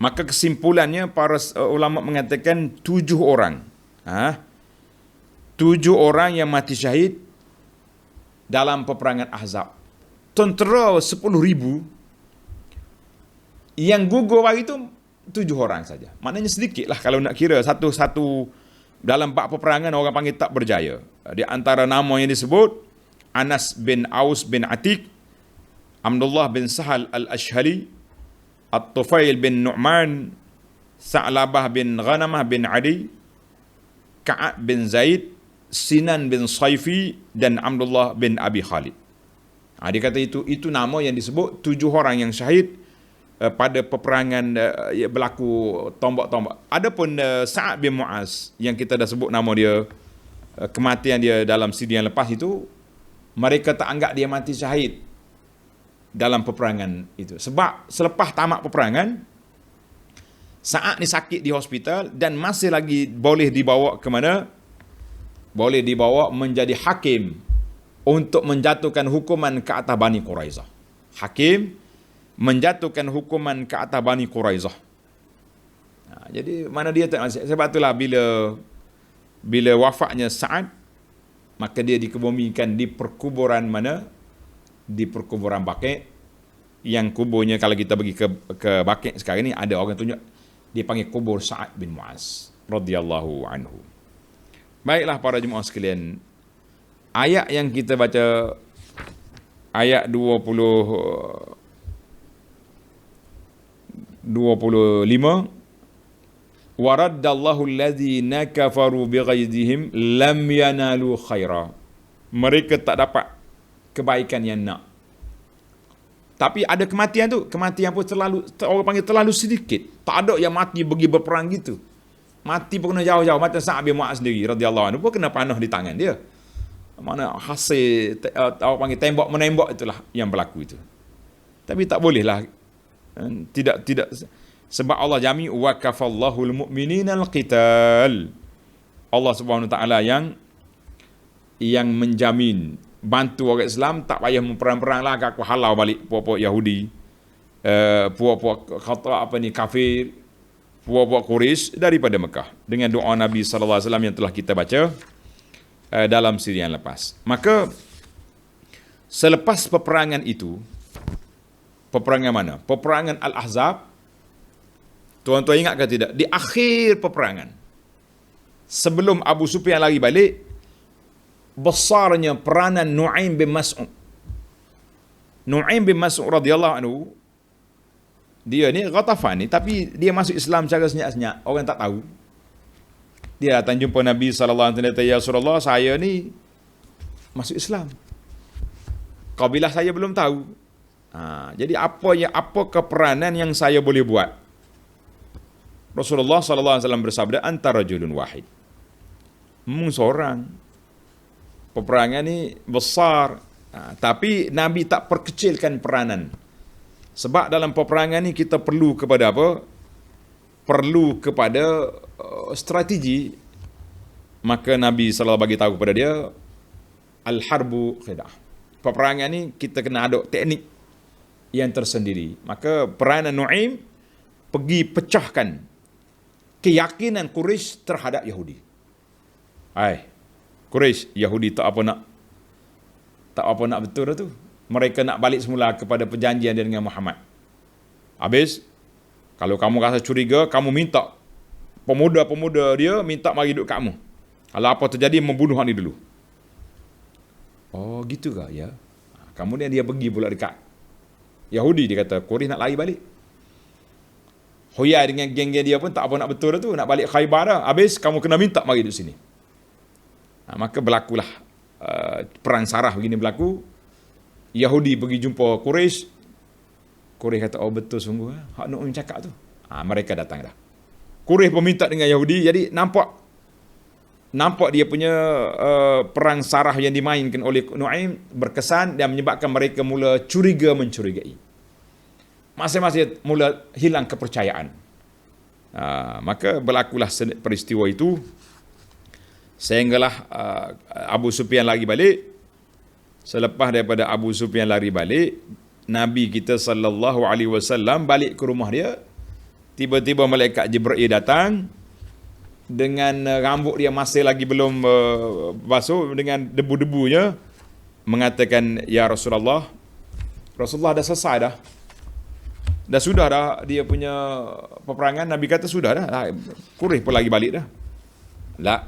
[SPEAKER 1] Maka kesimpulannya para ulama mengatakan 7 orang. 7 orang yang mati syahid dalam peperangan Ahzab. Tentera 10,000 yang gugur hari itu 7 orang saja. Maknanya sedikit lah kalau nak kira satu-satu dalam bab peperangan orang panggil tak berjaya. Di antara nama yang disebut Anas bin Aus bin Atiq, Abdullah bin Sahal al-Ashhali, At-Tufail bin Nu'man, Sa'labah bin Ghanamah bin Adi, Ka'ab bin Zaid, Sinan bin Saifi dan Abdullah bin Abi Khalid. Dia kata itu nama yang disebut 7 orang yang syahid pada peperangan berlaku tombak-tombak. Adapun Sa'ad bin Mu'az yang kita dah sebut nama dia, kematian dia dalam siri yang lepas itu, mereka tak anggap dia mati syahid dalam peperangan itu. Sebab selepas tamat peperangan, Sa'ad ni sakit di hospital dan masih lagi boleh dibawa ke mana? Boleh dibawa menjadi hakim untuk menjatuhkan hukuman ke atas Bani Quraizah. Hakim menjatuhkan hukuman ke atas Bani Quraizah. Jadi mana dia tak masih. Sebab itulah bila wafatnya Sa'ad, maka dia dikebumikan di perkuburan mana? Di perkuburan Baqi'. Yang kuburnya kalau kita pergi ke Baqi' sekarang ni ada orang tunjuk dia panggil kubur Sa'ad bin Mu'az radhiyallahu anhu. Baiklah para jemaah sekalian, ayat yang kita baca ayat 25, waraddallahu alladhina kafaru bighaizihim lam yanalu khaira. Mereka tak dapat kebaikan yang nak. Tapi ada kematian tu, kematian pun orang panggil terlalu sedikit. Tak ada yang mati pergi berperang gitu. Mati pun kena jauh-jauh. Mati Sa'ad bin Mu'az sendiri radhiyallahu anhu pun kena panah di tangan dia. Mana hasil orang panggil tembak menembak itulah yang berlaku itu. Tapi tak boleh lah. Tidak sebab Allah jami wa kafallahu almu'minina alqital. Allah Subhanahu wa taala yang menjamin bantu orang Islam, tak payah memperang-perang lah, aku halau balik puak-puak Yahudi, puak-puak kafir, puak-puak Quraisy daripada Mekah dengan doa Nabi sallallahu alaihi wasallam yang telah kita baca dalam siri yang lepas. Maka selepas peperangan itu, peperangan mana? Peperangan Al-Ahzab. Tuan-tuan ingat ke tidak? Di akhir peperangan, sebelum Abu Sufyan lari balik, besarnya peranan Nu'aim bin Mas'ud. Nu'aim bin Mas'ud radhiyallahu anhu, dia ni Ghatafan ni, tapi dia masuk Islam secara senyap-senyap, orang tak tahu. Dia datang jumpa Nabi sallallahu alaihi wasallam, ya Rasulullah, saya ni masuk Islam, kabilah saya belum tahu. Jadi apa keperanan yang saya boleh buat? Rasulullah sallallahu alaihi wasallam bersabda, anta rajulun wahid. Seorang. Peperangan ni besar, tapi Nabi tak perkecilkan peranan. Sebab dalam peperangan ni kita perlu kepada apa? Perlu kepada strategi. Maka Nabi SAW bagi tahu kepada dia, al-harbu khidah. Peperangan ni kita kena ada teknik yang tersendiri. Maka peranan Nu'aim pergi pecahkan keyakinan Quraisy terhadap Yahudi. Quraisy, Yahudi tak apa nak betul tu. Mereka nak balik semula kepada perjanjian dia dengan Muhammad. Habis, kalau kamu rasa curiga, kamu minta pemuda-pemuda dia minta mari duduk kamu. Kalau apa terjadi, membunuh ni dulu. Oh, gitu ke? Ya. Kemudian dia pergi pula dekat Yahudi. Dia kata, Quraisy nak lari balik. Huyai dengan geng-geng dia pun tak apa nak betul tu. Nak balik Khaybar dah. Habis, kamu kena minta mari duduk sini. Maka berlakulah perang sarah begini berlaku. Yahudi pergi jumpa Quraisy. Quraisy kata, oh betul sungguh hak Nu'aim cakap tu. Mereka datang dah. Quraisy pun minta dengan Yahudi. Jadi nampak dia punya perang sarah yang dimainkan oleh Nu'aim berkesan dan menyebabkan mereka mula curiga mencurigai. Masing-masing mula hilang kepercayaan. Maka berlakulah peristiwa itu. Sehinggalah Abu Sufyan lari balik. Selepas daripada Abu Sufyan lari balik, Nabi kita sallallahu alaihi wasallam balik ke rumah dia tiba-tiba malaikat Jibril datang dengan rambut dia masih lagi belum basuh, dengan debu-debunya, mengatakan, ya Rasulullah dah selesai dah. Dah sudah dah dia punya peperangan. Nabi kata sudah dah. Kurih pun lagi balik dah. Tak,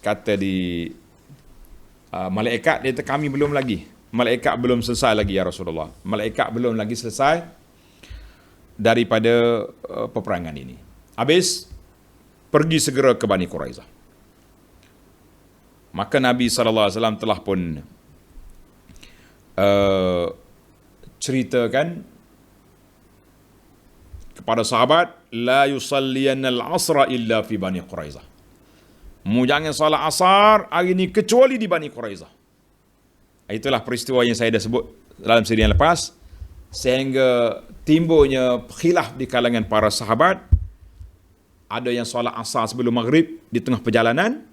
[SPEAKER 1] kata di malaikat, dia kata kami belum lagi. Malaikat belum selesai lagi ya Rasulullah. Malaikat belum lagi selesai daripada peperangan ini. Habis, pergi segera ke Bani Quraizah. Maka Nabi SAW telah pun ceritakan kepada sahabat, la yusalliyanna al-asra illa fi Bani Quraizah. Mu jangan salat asar hari ini kecuali di Bani Quraizah. Itulah peristiwa yang saya dah sebut dalam siri yang lepas, sehingga timbulnya khilaf di kalangan para sahabat. Ada yang solat asar sebelum maghrib di tengah perjalanan.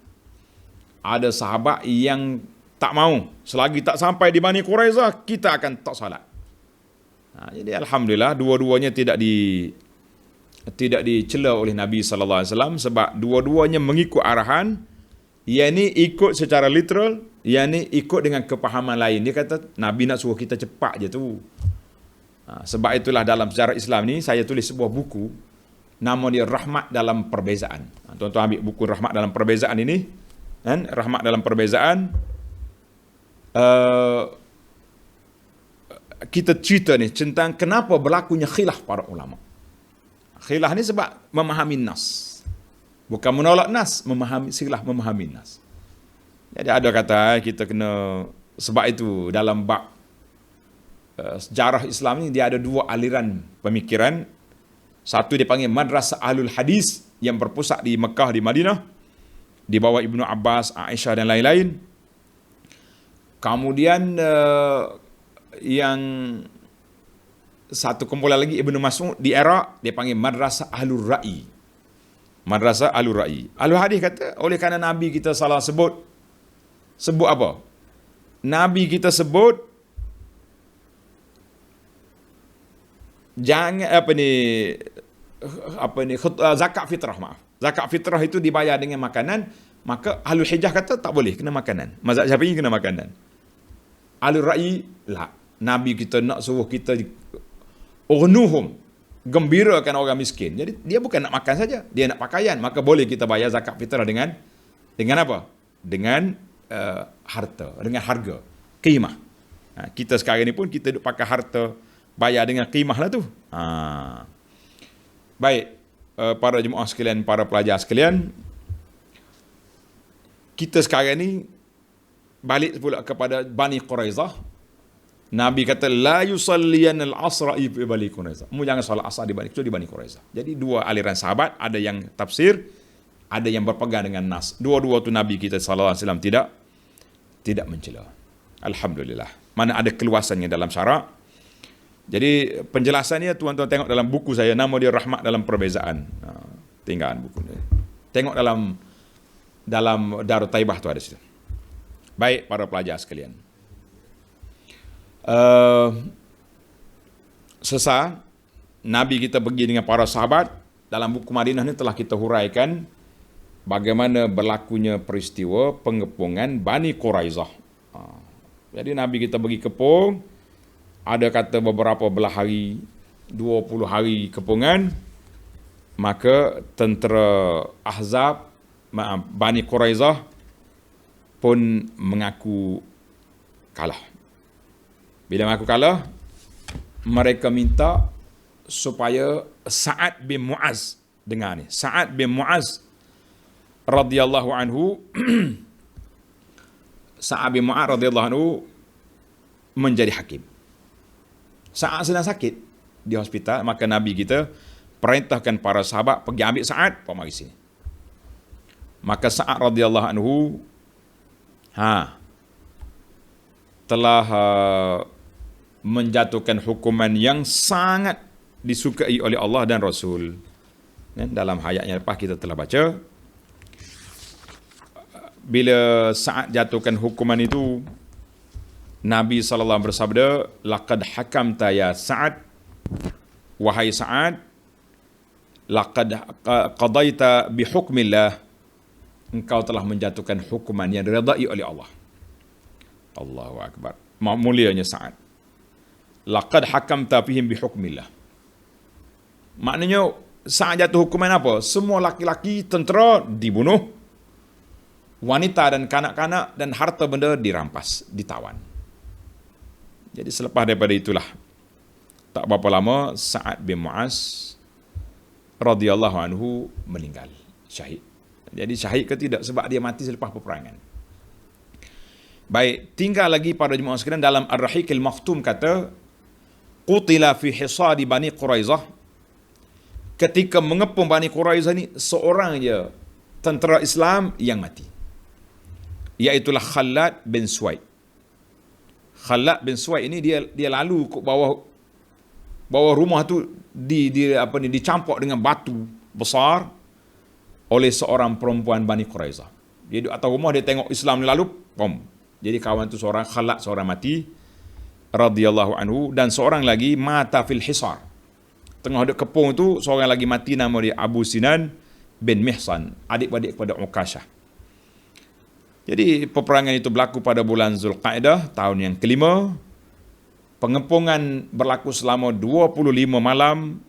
[SPEAKER 1] Ada sahabat yang tak mau, selagi tak sampai di Bani Quraizah, kita akan tak salat. Jadi alhamdulillah dua-duanya tidak dicela oleh Nabi sallallahu alaihi wasallam, sebab dua-duanya mengikut arahan, yakni ikut secara literal, yakni ikut dengan kepahaman lain. Dia kata Nabi nak suruh kita cepat je tu. Sebab itulah dalam sejarah Islam ni saya tulis sebuah buku, nama dia Rahmat dalam Perbezaan. Tuan-tuan ambil buku Rahmat dalam Perbezaan ini, kan? Rahmat dalam Perbezaan. Kita cerita ni tentang kenapa berlakunya khilaf para ulama. Khilaf ni sebab memahami nas, bukan menolak nas, memahami nas. Jadi ada kata kita kena, sebab itu dalam bab sejarah Islam ni dia ada dua aliran pemikiran. Satu dipanggil Madrasah Ahlul Hadis yang berpusat di Mekah, di Madinah, di bawah Ibnu Abbas, Aisyah dan lain-lain. Kemudian yang satu kumpulan lagi Ibnu Mas'ud di Iraq, dia panggil Madrasah Ahlul Ra'i. Madrasah Ahlul Ra'i. Ahlul Hadis kata, oleh kerana Nabi kita salah sebut apa? Nabi kita sebut jangan zakat fitrah, maaf. Zakat fitrah itu dibayar dengan makanan, maka Ahlul Hijjah kata tak boleh, kena makanan. Mazhab Syafi'i kena makanan. Ahlul Ra'i lah. Nabi kita nak suruh kita urnuhum, gembirakan orang miskin. Jadi dia bukan nak makan saja, dia nak pakaian, maka boleh kita bayar zakat fitrah dengan apa? Dengan harta, dengan harga, qimah. Kita sekarang ni pun kita duk pakai harta, bayar dengan qimah lah tu. Baik, para jemaah sekalian, para pelajar sekalian, kita sekarang ni balik pula kepada Bani Quraizah. Nabi kata la yusalliyan al-asra fi Bani Quraizah. Mu jangan solat asar di Bani Quraizah. Jadi dua aliran sahabat, ada yang tafsir, ada yang berpegang dengan nas. Dua-dua tu Nabi kita sallallahu alaihi wasallam tidak mencela. Alhamdulillah. Mana ada keluasannya dalam syarak. Jadi penjelasannya tuan-tuan tengok dalam buku saya, nama dia Rahmat dalam Perbezaan. Tinggalan buku ni. Tengok dalam Darut Taibah tu ada situ. Baik para pelajar sekalian. Sesa Nabi kita pergi dengan para sahabat. Dalam buku Madinah ni telah kita huraikan bagaimana berlakunya peristiwa pengepungan Bani Quraizah. Jadi Nabi kita pergi kepung, ada kata beberapa belah hari, 20 hari kepungan, maka tentera Ahzab, Bani Quraizah pun mengaku kalah. Bila mengaku kalah, mereka minta supaya Sa'ad bin Mu'az, dengar ni, Sa'ad bin Mu'az radhiyallahu anhu Sa'ad bin Mu'az radhiyallahu anhu menjadi hakim. Sa'ad sedang sakit di hospital, maka Nabi kita perintahkan para sahabat pergi ambil Sa'ad, mari sini. Maka Sa'ad radhiyallahu anhu telah menjatuhkan hukuman yang sangat disukai oleh Allah dan Rasul. Dalam ayat yang lepas kita telah baca, bila Sa'ad jatuhkan hukuman itu, Nabi SAW bersabda, laqad hakamta ya Sa'ad, wahai Sa'ad, laqad qadaita bihukmillah, engkau telah menjatuhkan hukuman yang diridai oleh Allah. Allahu akbar. Mulianya Sa'ad. Laqad hakamta fihim bihukmillah. Maknanya Sa'ad jatuh hukuman apa? Semua laki-laki tentera dibunuh, wanita dan kanak-kanak dan harta benda dirampas, ditawan. Jadi selepas daripada itulah, tak berapa lama Sa'ad bin Mu'az radhiyallahu anhu meninggal, syahid. Jadi syahid ke tidak? Sebab dia mati selepas peperangan. Baik, tinggal lagi para jemaah sekalian, dalam Ar-Rahiq Al-Makhtum kata, qutila fi hisadi Bani Quraizah. Ketika mengepung Bani Quraizah ni, seorang je tentera Islam yang mati, iaitulah Khalad bin Suwaid. Khalad bin Suwaid ini dia lalu ke bawah rumah tu dicampur dengan batu besar oleh seorang perempuan Bani Quraizah. Dia duduk atas rumah, dia tengok Islam ni lalu, pom. Jadi kawan tu seorang Khalad, seorang mati radhiyallahu anhu, dan seorang lagi mata fil hisar. Tengah duduk kepung tu, seorang lagi mati, nama dia Abu Sinan bin Mihsan, adik-adik kepada Uqashah. Jadi peperangan itu berlaku pada bulan Zulqa'dah tahun yang kelima. Pengepungan berlaku selama 25 malam.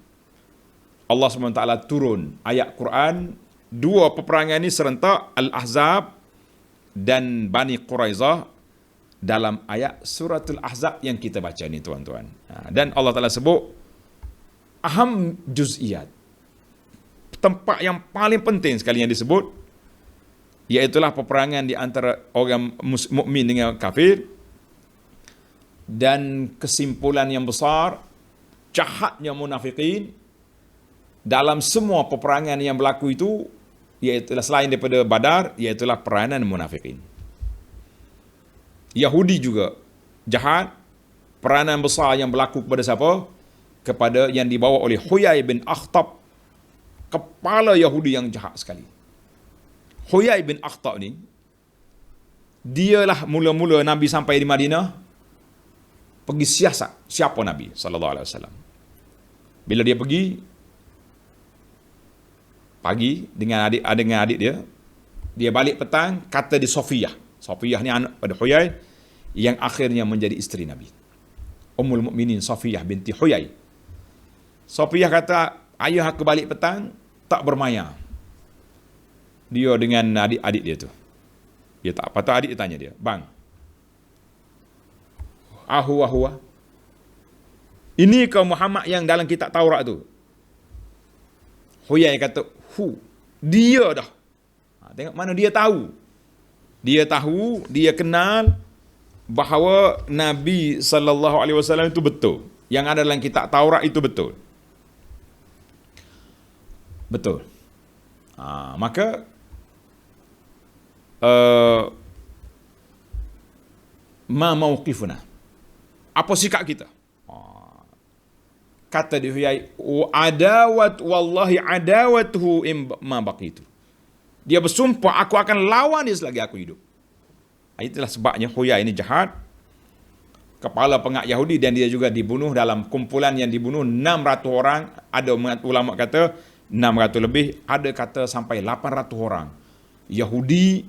[SPEAKER 1] Allah SWT turun ayat Quran. Dua peperangan ini serentak, Al-Ahzab dan Bani Quraizah, dalam ayat suratul Ahzab yang kita baca ni, tuan-tuan. Dan Allah Ta'ala sebut aham juz'iyat, tempat yang paling penting sekali yang disebut, iaitulah peperangan di antara orang mukmin dengan kafir. Dan kesimpulan yang besar, jahatnya munafikin dalam semua peperangan yang berlaku itu, iaitulah selain daripada Badar, iaitulah peranan munafikin. Yahudi juga jahat. Peranan besar yang berlaku kepada siapa? Kepada yang dibawa oleh Huyai bin Akhtab, kepala Yahudi yang jahat sekali. Huyai bin Akhtab ni, dialah mula-mula Nabi sampai di Madinah, pergi siasat siapa Nabi SAW. Bila dia pergi pagi dengan adik dia balik petang, kata di Safiyah. Safiyah ni anak pada Huyai, yang akhirnya menjadi isteri Nabi, Ummul Mukminin Safiyah binti Huyai. Safiyah kata, ayah aku balik petang tak bermaya dia dengan adik-adik dia tu. Dia tak patut. Adik dia tanya dia, bang, ahwa ini kau Muhammad yang dalam kitab Taurat tu? Huyai kata, dia dah. Tengok mana dia tahu. Dia kenal bahawa Nabi SAW itu betul. Yang ada dalam kitab Taurat itu betul. Maka ma mauqifuna, apa sikap kita? Kata dia Huyai, adawat wallahi adawatuhu ma baqitu. Dia bersumpah, aku akan lawan dia selagi aku hidup. Itulah sebabnya Huyai ini jahat, kepala pengak Yahudi, dan dia juga dibunuh dalam kumpulan yang dibunuh 600 orang. Ada ulama kata 600 lebih, ada kata sampai 800 orang. Yahudi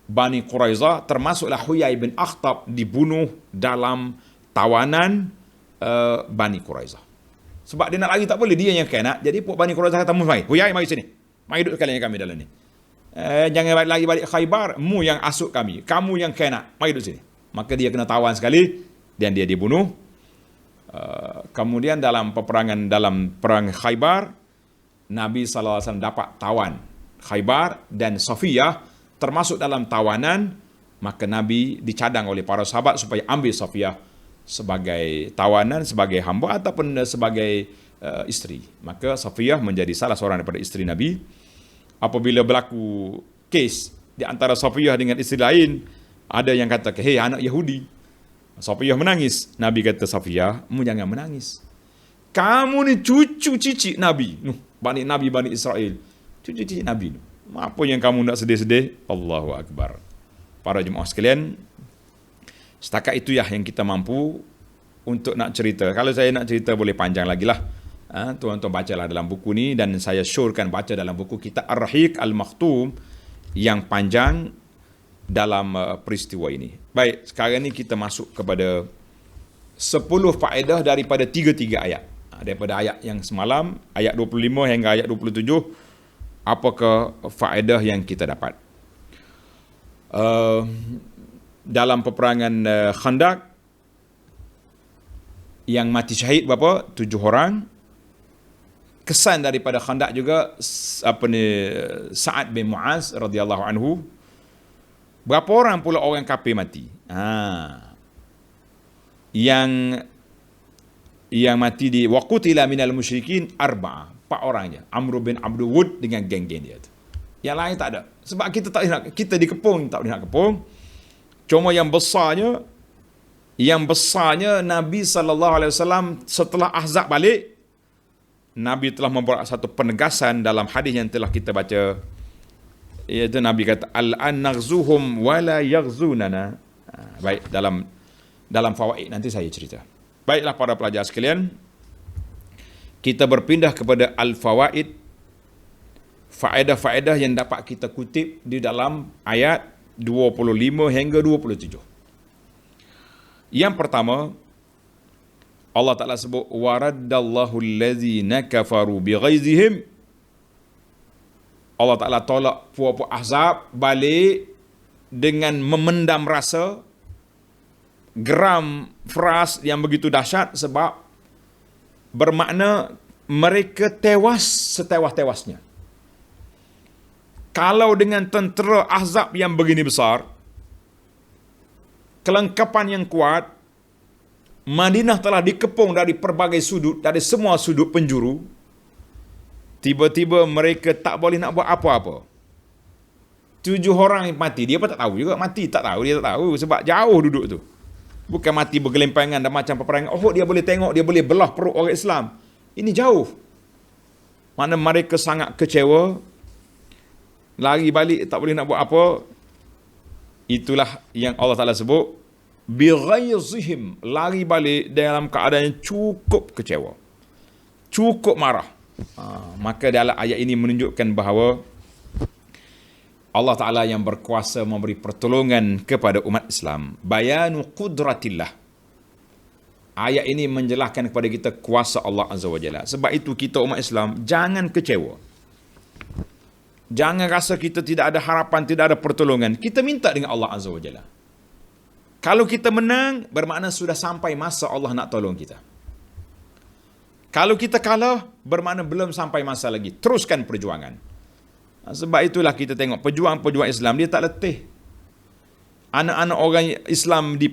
[SPEAKER 1] Bani Quraizah, termasuklah Huyai bin Akhtab, dibunuh dalam tawanan Bani Quraizah. Sebab dia nak lari tak boleh, dia yang kena. Jadi Bani Quraizah kata, Huyai mari sini, mari duduk sekalian kami dalam ni. Jangan lari balik Khaybar, mu yang asuk kami, kamu yang kena, mari duduk sini. Maka dia kena tawan sekali dan dia dibunuh. Kemudian dalam peperangan, dalam perang Khaybar, Nabi SAW dapat tawan Khaybar, dan Safiyah termasuk dalam tawanan. Maka Nabi dicadang oleh para sahabat supaya ambil Safiyah sebagai tawanan, sebagai hamba ataupun sebagai isteri. Maka Safiyah menjadi salah seorang daripada isteri Nabi. Apabila berlaku kes di antara Safiyah dengan isteri lain, ada yang kata, hei anak Yahudi. Safiyah menangis. Nabi kata, Safiyah, mu jangan menangis. Kamu ni cucu cicit Nabi. Bani Israel. Cucu cicit Nabi. Apa yang kamu nak sedih-sedih? Allahu Akbar. Para jemaah sekalian, setakat itu yang kita mampu untuk nak cerita. Kalau saya nak cerita boleh panjang lagi lah. Tuan-tuan bacalah dalam buku ni, dan saya syorkan baca dalam buku kita Ar-Rahiq Al-Makhtum yang panjang dalam peristiwa ini. Baik, sekarang ni kita masuk kepada 10 faedah daripada 3 ayat. Daripada ayat yang semalam, ayat 25 hingga ayat 27, apakah faedah yang kita dapat? Dalam peperangan Khandaq, yang mati syahid berapa? 7 orang. Kesan daripada Khandaq juga Sa'ad bin Mu'az radhiyallahu anhu. Berapa orang pula orang kafir mati? Yang mati di waqutila minal musyrikin 4 orang je. Amr bin Abdul Wud dengan geng-geng dia tu. Yang lain tak ada. Sebab kita tak boleh nak, kita dikepung, tak boleh nak kepung. Cuma yang besarnya Nabi SAW setelah Ahzab balik, Nabi telah membuat satu penegasan dalam hadis yang telah kita baca, iaitu Nabi kata al-an naghzuhum wala yaghzunana. Baik, dalam fawaid nanti saya cerita. Baiklah para pelajar sekalian, kita berpindah kepada al-fawaid, faedah-faedah yang dapat kita kutip di dalam ayat 25 hingga 27. Yang pertama, Allah Ta'ala sebut waraddallahu allazina kafaru bighaizihim. Allah Ta'ala tolak puak-puak Ahzab balik dengan memendam rasa, geram fras yang begitu dahsyat, sebab bermakna mereka tewas setewas-tewasnya. Kalau dengan tentera Ahzab yang begini besar, kelengkapan yang kuat, Madinah telah dikepung dari pelbagai sudut, dari semua sudut penjuru. Tiba-tiba mereka tak boleh nak buat apa-apa. 7 orang mati, dia pun tak tahu juga mati, tak tahu sebab jauh duduk tu. Bukan mati bergelimpangan dan macam peperangan. Dia boleh tengok, dia boleh belah perut orang Islam. Ini jauh. Mana mereka sangat kecewa, lari balik, tak boleh nak buat apa. Itulah yang Allah Ta'ala sebut bighaizihim, lari balik dalam keadaan yang cukup kecewa, cukup marah. Maka dalam ayat ini menunjukkan bahawa Allah Ta'ala yang berkuasa memberi pertolongan kepada umat Islam. Bayanu qudratillah. Ayat ini menjelaskan kepada kita kuasa Allah Azza wa Jalla. Sebab itu kita umat Islam jangan kecewa, jangan rasa kita tidak ada harapan, tidak ada pertolongan. Kita minta dengan Allah Azza wa Jalla. Kalau kita menang, bermakna sudah sampai masa Allah nak tolong kita. Kalau kita kalah, bermakna belum sampai masa lagi. Teruskan perjuangan. Sebab itulah kita tengok pejuang-pejuang Islam, dia tak letih. Anak-anak orang Islam di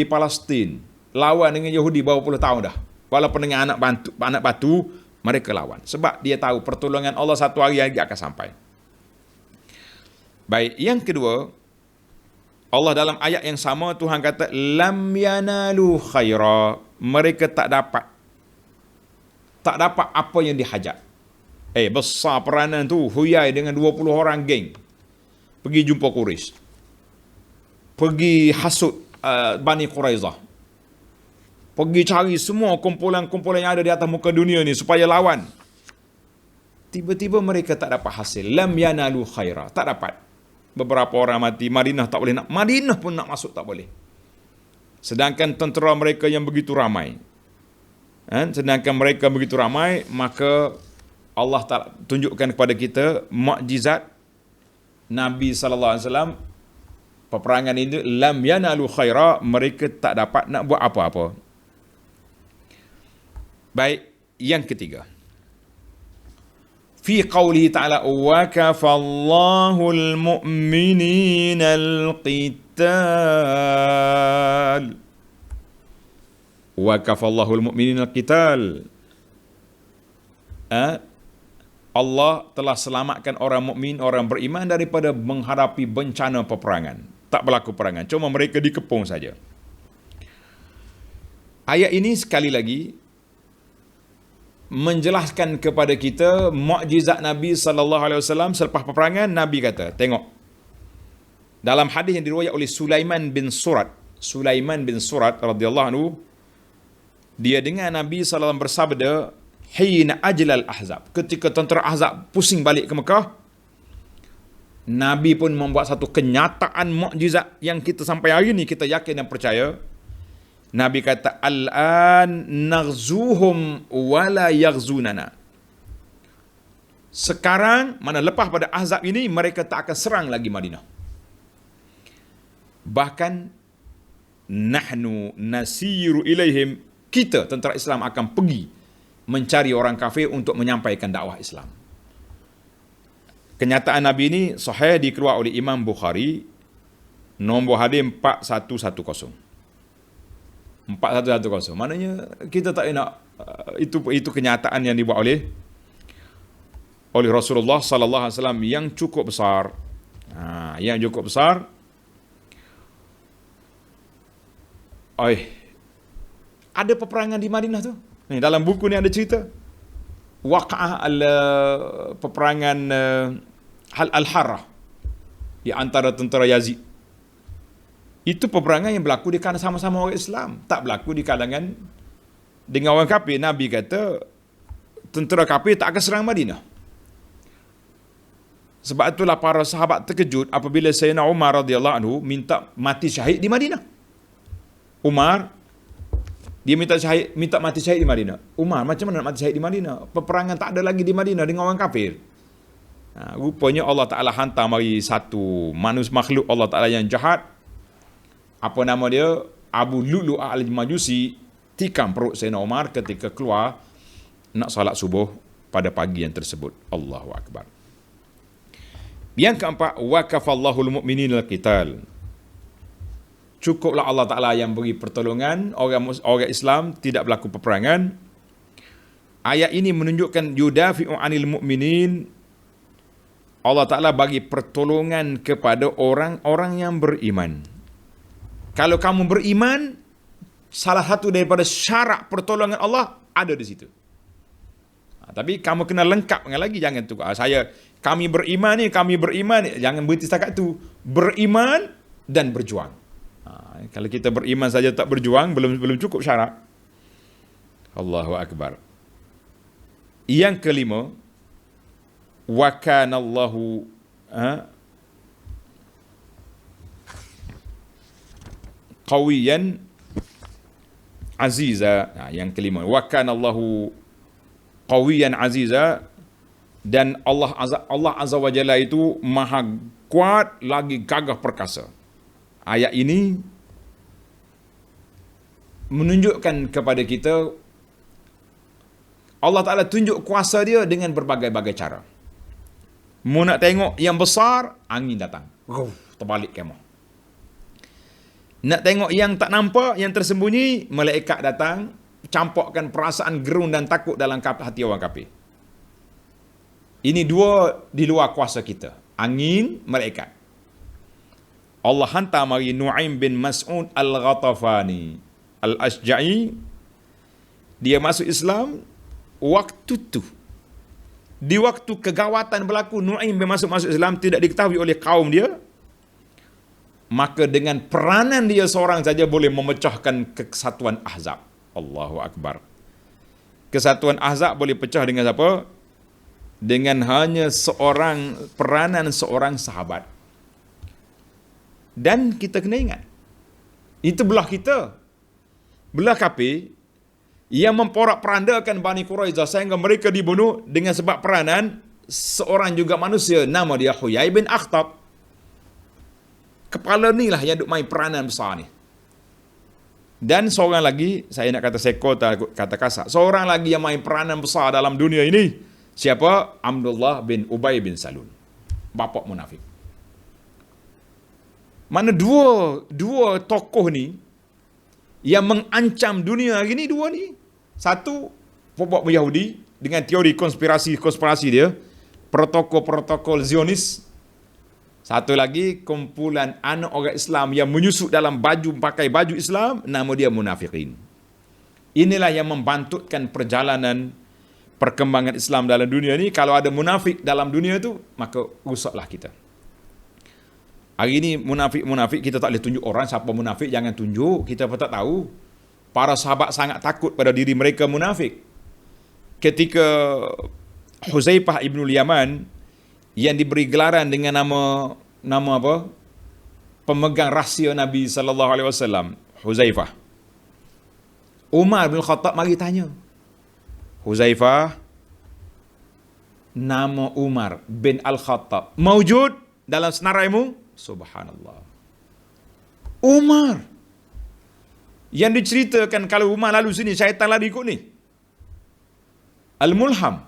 [SPEAKER 1] Palestin, lawan dengan Yahudi berapa puluh tahun dah. Walaupun dengan anak batu, mereka lawan. Sebab dia tahu pertolongan Allah satu hari lagi akan sampai. Baik, yang kedua, Allah dalam ayat yang sama Tuhan kata lam yanalu khaira, mereka tak dapat apa yang dihajat. Besar peranan tu, Huyai dengan 20 orang geng pergi jumpa Quraisy, pergi hasut Bani Quraizah, pergi cari semua kumpulan-kumpulan yang ada di atas muka dunia ni supaya lawan. Tiba-tiba mereka tak dapat hasil. Lam yanalu khaira, tak dapat. Beberapa orang mati, Madinah tak boleh nak, Madinah pun nak masuk tak boleh. Sedangkan tentera mereka yang begitu ramai. Maka Allah Ta'ala tunjukkan kepada kita mukjizat Nabi SAW. Peperangan ini lam yanalu khaira, mereka tak dapat nak buat apa-apa. Baik, yang ketiga, fi qawlihi ta'ala wa kafallahu al-mu'minina al-qital. Wa kafallahu al-mu'minina al-qital. Allah telah selamatkan orang mukmin, orang beriman daripada menghadapi bencana peperangan. Tak berlaku perangan, cuma mereka dikepung saja. Ayat ini sekali lagi menjelaskan kepada kita mukjizat Nabi SAW selepas peperangan. Nabi kata, tengok, dalam hadis yang diriwayat oleh Sulaiman bin Surat radhiyallahu anhu, Dia dengar Nabi SAW bersabda, hina ajlal ahzab, ketika tentera Ahzab pusing balik ke Mekah, Nabi pun membuat satu kenyataan mukjizat yang kita sampai hari ini kita yakin dan percaya. Nabi kata, al-an naghzuhum wala yaghzunana. Sekarang, mana lepas pada Ahzab ini, mereka tak akan serang lagi Madinah. Bahkan, nahnu nasiru ilaihim, kita tentera Islam akan pergi mencari orang kafir untuk menyampaikan dakwah Islam. Kenyataan Nabi ini sahih dikeluar oleh Imam Bukhari, nombor hadis 4110. 4110. Maknanya kita tak nak itu kenyataan yang dibuat oleh Rasulullah sallallahu alaihi wasallam yang cukup besar. Yang cukup besar. Ada peperangan di Madinah tu. Ni dalam buku ni ada cerita. Waqa'ah peperangan Al-Harrah di antara tentera Yazid. Itu peperangan yang berlaku di kalangan sama-sama orang Islam, tak berlaku di kalangan dengan orang kafir. Nabi kata tentera kafir tak akan serang Madinah. Sebab itulah para sahabat terkejut apabila Sayyidina Umar radhiyallahu anhu minta mati syahid di Madinah. Umar dia minta mati syahid di Madinah. Umar, macam mana nak mati syahid di Madinah? Peperangan tak ada lagi di Madinah dengan orang kafir. Rupanya Allah Ta'ala hantar mari satu makhluk Allah Ta'ala yang jahat. Apa nama dia? Abu Lu'lu' al-Majusi tikam perut Sayyidina Umar ketika keluar nak salat subuh pada pagi yang tersebut. Allahu Akbar. Yang keempat, waqafallahu al-mu'minina al-qital. Cukuplah Allah Ta'ala yang beri pertolongan, orang Islam tidak berlaku peperangan. Ayat ini menunjukkan yudafi'u anil mu'minin. Allah Ta'ala bagi pertolongan kepada orang-orang yang beriman. Kalau kamu beriman, salah satu daripada syarat pertolongan Allah ada di situ. Tapi kamu kena lengkap dengan lagi, jangan tu kami beriman, jangan berhenti setakat tu. Beriman dan berjuang. Kalau kita beriman saja tak berjuang, belum cukup syarat. Allahu Akbar. Yang kelima, wa kana Allahu qawiyan aziza. Yang kelima, wa kana Allahu qawiyan aziza, dan Allah Azza wa Jalla itu maha kuat lagi gagah perkasa. Ayat ini menunjukkan kepada kita Allah Ta'ala tunjuk kuasa dia dengan berbagai-bagai cara. Mu nak tengok yang besar, angin datang, terbalik kemah. Nak tengok yang tak nampak, yang tersembunyi, malaikat datang, campurkan perasaan gerun dan takut dalam hati orang kafir. Ini dua di luar kuasa kita. Angin, malaikat. Allah hantar mari Nu'aim bin Mas'ud Al-Ghatafani Al-Ashja'i. Dia masuk Islam waktu tu. Di waktu kegawatan berlaku, Nu'aim bin masuk Islam tidak diketahui oleh kaum dia. Maka dengan peranan dia seorang saja boleh memecahkan kesatuan Ahzab. Allahu Akbar. Kesatuan Ahzab boleh pecah dengan siapa? Dengan hanya peranan seorang sahabat. Dan kita kena ingat, itu belah kita, belah kafir yang memporak-perandakan Bani Quraidah sehingga mereka dibunuh dengan sebab peranan seorang juga manusia, nama dia Huyai bin Akhtab. Kepala ni lah yang duk main peranan besar ni. Dan seorang lagi, saya nak kata seko, kata kasar, seorang lagi yang main peranan besar dalam dunia ini, siapa? Abdullah bin Ubay bin Salul, bapa munafik. Mana dua tokoh ni yang mengancam dunia hari ni, dua ni. Satu, pokok Yahudi dengan teori konspirasi dia, protokol Zionis. Satu lagi, kumpulan anak orang Islam yang menyusup dalam pakai baju Islam, nama dia munafikin. Inilah yang membantutkan perjalanan perkembangan Islam dalam dunia ni. Kalau ada munafik dalam dunia tu, maka rusaklah kita. Hari ini munafik kita tak boleh tunjuk orang siapa munafik, jangan tunjuk, kita pun tak tahu. Para sahabat sangat takut pada diri mereka munafik. Ketika Huzaifah ibnul Yaman yang diberi gelaran dengan nama apa? Pemegang rahsia Nabi sallallahu alaihi wasallam, Huzaifah. Umar bin Khattab mari tanya. Huzaifah, nama Umar bin Al-Khattab maujud dalam senaraimu? Subhanallah. Umar yang diceritakan kalau Umar lalu sini, syaitan lari ikut ni. Al-Mulham,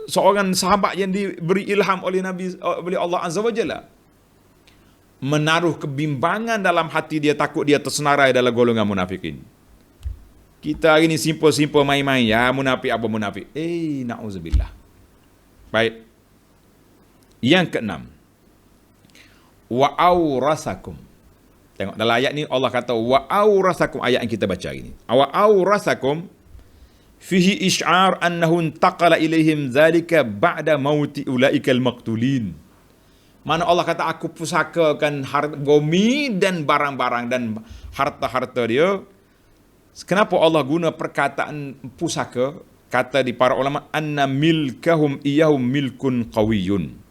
[SPEAKER 1] seorang sahabat yang diberi ilham oleh Allah Azza wa Jalla, menaruh kebimbangan dalam hati dia, takut dia tersenarai dalam golongan munafikin. Kita hari ni simple-simple main-main, ya munafik apa munafik. Na'udzubillah. Baik. Yang keenam, wa aurasakum. Tengok dalam ayat ni Allah kata wa aurasakum, ayat yang kita baca hari ni. Wa aurasakum fihi isy'ar annahu intaqala ilaihim zalika ba'da mauti ulaikal maqtulin. Mana Allah kata aku pusakakan bumi dan barang-barang dan harta-harta dia. Kenapa Allah guna perkataan pusaka? Kata di para ulama, anna milkahum iyahum milkun qawiyun.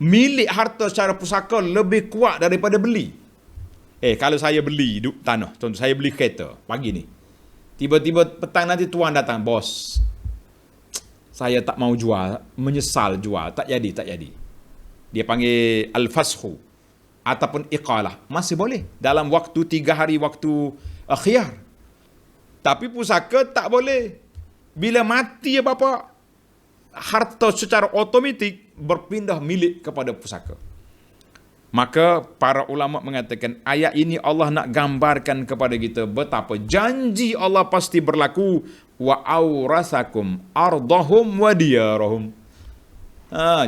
[SPEAKER 1] Milik harta secara pusaka lebih kuat daripada beli. Kalau saya beli tanah, contoh saya beli kereta pagi ni, tiba-tiba petang nanti tuan datang, bos, saya tak mau jual, menyesal jual, tak jadi. Dia panggil al-fashu ataupun iqalah, masih boleh dalam waktu 3 hari waktu khiyar. Tapi pusaka tak boleh. Bila mati apa-apa, harta secara otomatik berpindah milik kepada pusaka. Maka para ulama mengatakan ayat ini Allah nak gambarkan kepada kita betapa janji Allah pasti berlaku. Wa aurasakum ardahum wa diyarahum.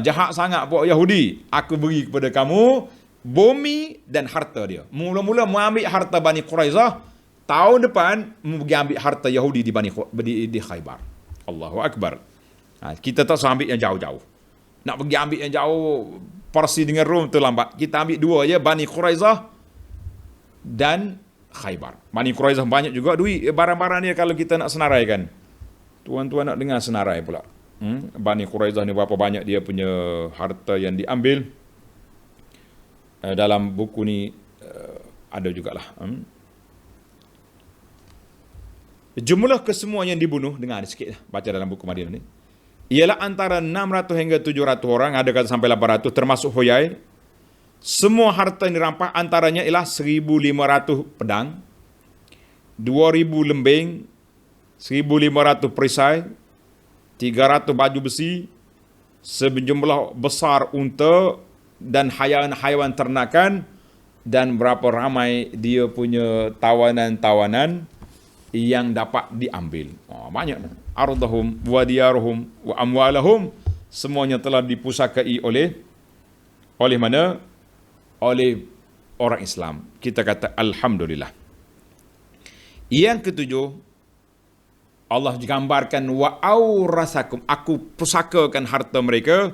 [SPEAKER 1] Jahat sangat buat Yahudi. Aku beri kepada kamu bumi dan harta dia. Mula-mula mengambil harta Bani Quraizah, tahun depan pergi ambil harta Yahudi di Khaybar. Allahu Akbar. Kita tak usah ambil yang jauh-jauh. Nak pergi ambil yang jauh, Parsi dengan Rom terlambat. Kita ambil dua je, Bani Quraizah dan Khaybar. Bani Quraizah banyak juga duit barang-barang dia kalau kita nak senaraikan. Tuan-tuan nak dengar senarai pula. Bani Quraizah ni berapa banyak dia punya harta yang diambil. Dalam buku ni ada jugalah. Jumlah kesemua yang dibunuh, dengar sikit baca dalam buku Madinah ni, ialah antara 600 hingga 700 orang, ada kata sampai 800 termasuk Huyai. Semua harta yang dirampas antaranya ialah 1,500 pedang, 2,000 lembing, 1,500 perisai, 300 baju besi, sejumlah besar unta dan haiwan ternakan, dan berapa ramai dia punya tawanan-tawanan yang dapat diambil. Banyak. Ardahum wa diyaruhum wa amwalahum, semuanya telah dipusakai oleh mana? Oleh orang Islam. Kita kata alhamdulillah. Yang ketujuh, Allah digambarkan wa aurasakum, aku pusakakan harta mereka.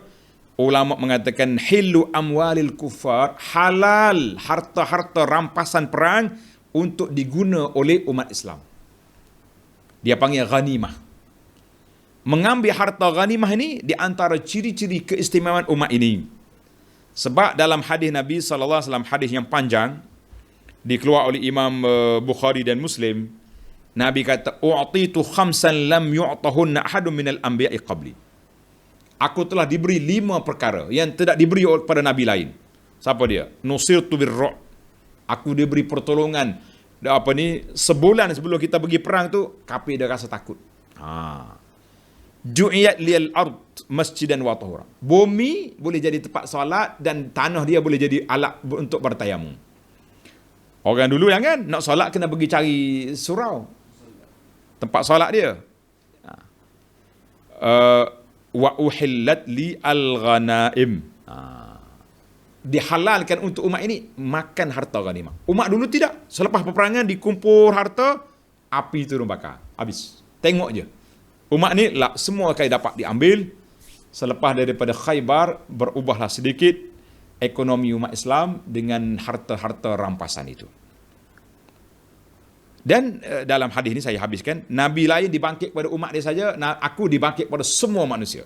[SPEAKER 1] Ulama mengatakan hillu amwalil kuffar, halal harta-harta rampasan perang untuk diguna oleh umat Islam. Dia panggil ghanimah. Mengambil harta ghanimah ini di antara ciri-ciri keistimewaan umat ini. Sebab dalam hadis Nabi SAW, hadis yang panjang, dikeluar oleh Imam Bukhari dan Muslim, Nabi kata, u'titu khamsan lam yu'tahunna ahadun minal anbiya'i qabli. Aku telah diberi 5 perkara yang tidak diberi kepada Nabi lain. Siapa dia? Nusirtu birru'. Aku diberi pertolongan. Sebulan sebelum kita pergi perang tu, kafir dia rasa takut. Ju'iyat liyal ard masjidan wa tahura. Bumi boleh jadi tempat solat dan tanah dia boleh jadi alat untuk bertayamum. Orang dulu yang kan nak solat kena pergi cari surau, tempat solat dia. Wa uhillat li al-ghanaim. Dihalalkan untuk umat ini makan harta ghanimah. Umat dulu tidak. Selepas peperangan dikumpul harta, api turun bakar. Habis. Tengok je. Umat ni lah, semua akan dapat diambil. Selepas daripada Khaybar, berubahlah sedikit ekonomi umat Islam dengan harta-harta rampasan itu. Dan dalam hadis ini saya habiskan, Nabi lain dibangkit kepada umat dia saja, aku dibangkit kepada semua manusia.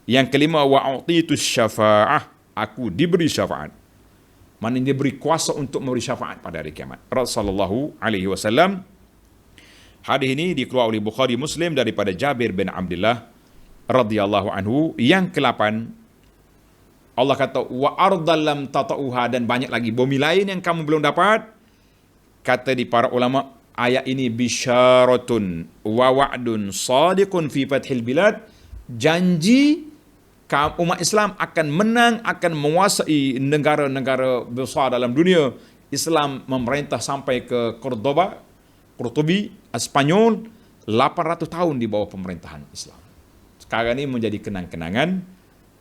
[SPEAKER 1] Yang kelima, wa'utitus syafa'ah, aku diberi syafaat. Maknanya diberi kuasa untuk memberi syafaat pada hari kiamat. Rasulullah alaihi wasallam. Hadis ini dikeluarkan oleh Bukhari Muslim daripada Jabir bin Abdullah radhiyallahu anhu. Yang ke-8, Allah kata wa ardal lam tata'uha, dan banyak lagi bumi lain yang kamu belum dapat. Kata di para ulama, ayat ini bisyaratun wa wa'dun sadiqun fi fathil bilad, janji umat Islam akan menang, akan menguasai negara-negara besar dalam dunia. Islam memerintah sampai ke Cordoba, Spanyol, 800 tahun di bawah pemerintahan Islam. Sekarang ini menjadi kenang-kenangan.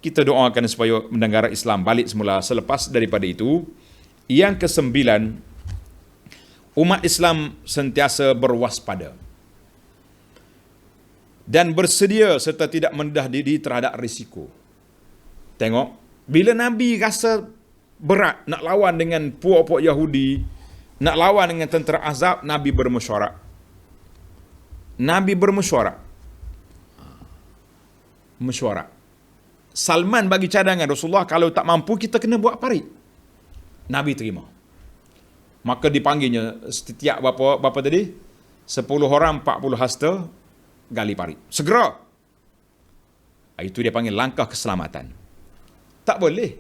[SPEAKER 1] Kita doakan supaya negara Islam balik semula selepas daripada itu. Yang ke-9, umat Islam sentiasa berwaspada dan bersedia serta tidak mendedah diri terhadap risiko. Tengok, bila Nabi rasa berat nak lawan dengan puak-puak Yahudi, nak lawan dengan tentera Ahzab, Nabi bermesyuarat. Mesyuarat. Salman bagi cadangan, Rasulullah kalau tak mampu kita kena buat parit. Nabi terima. Maka dipanggilnya setiap berapa tadi? 10 orang 40 hasta gali parit. Segera. Itu dia panggil langkah keselamatan. Tak boleh.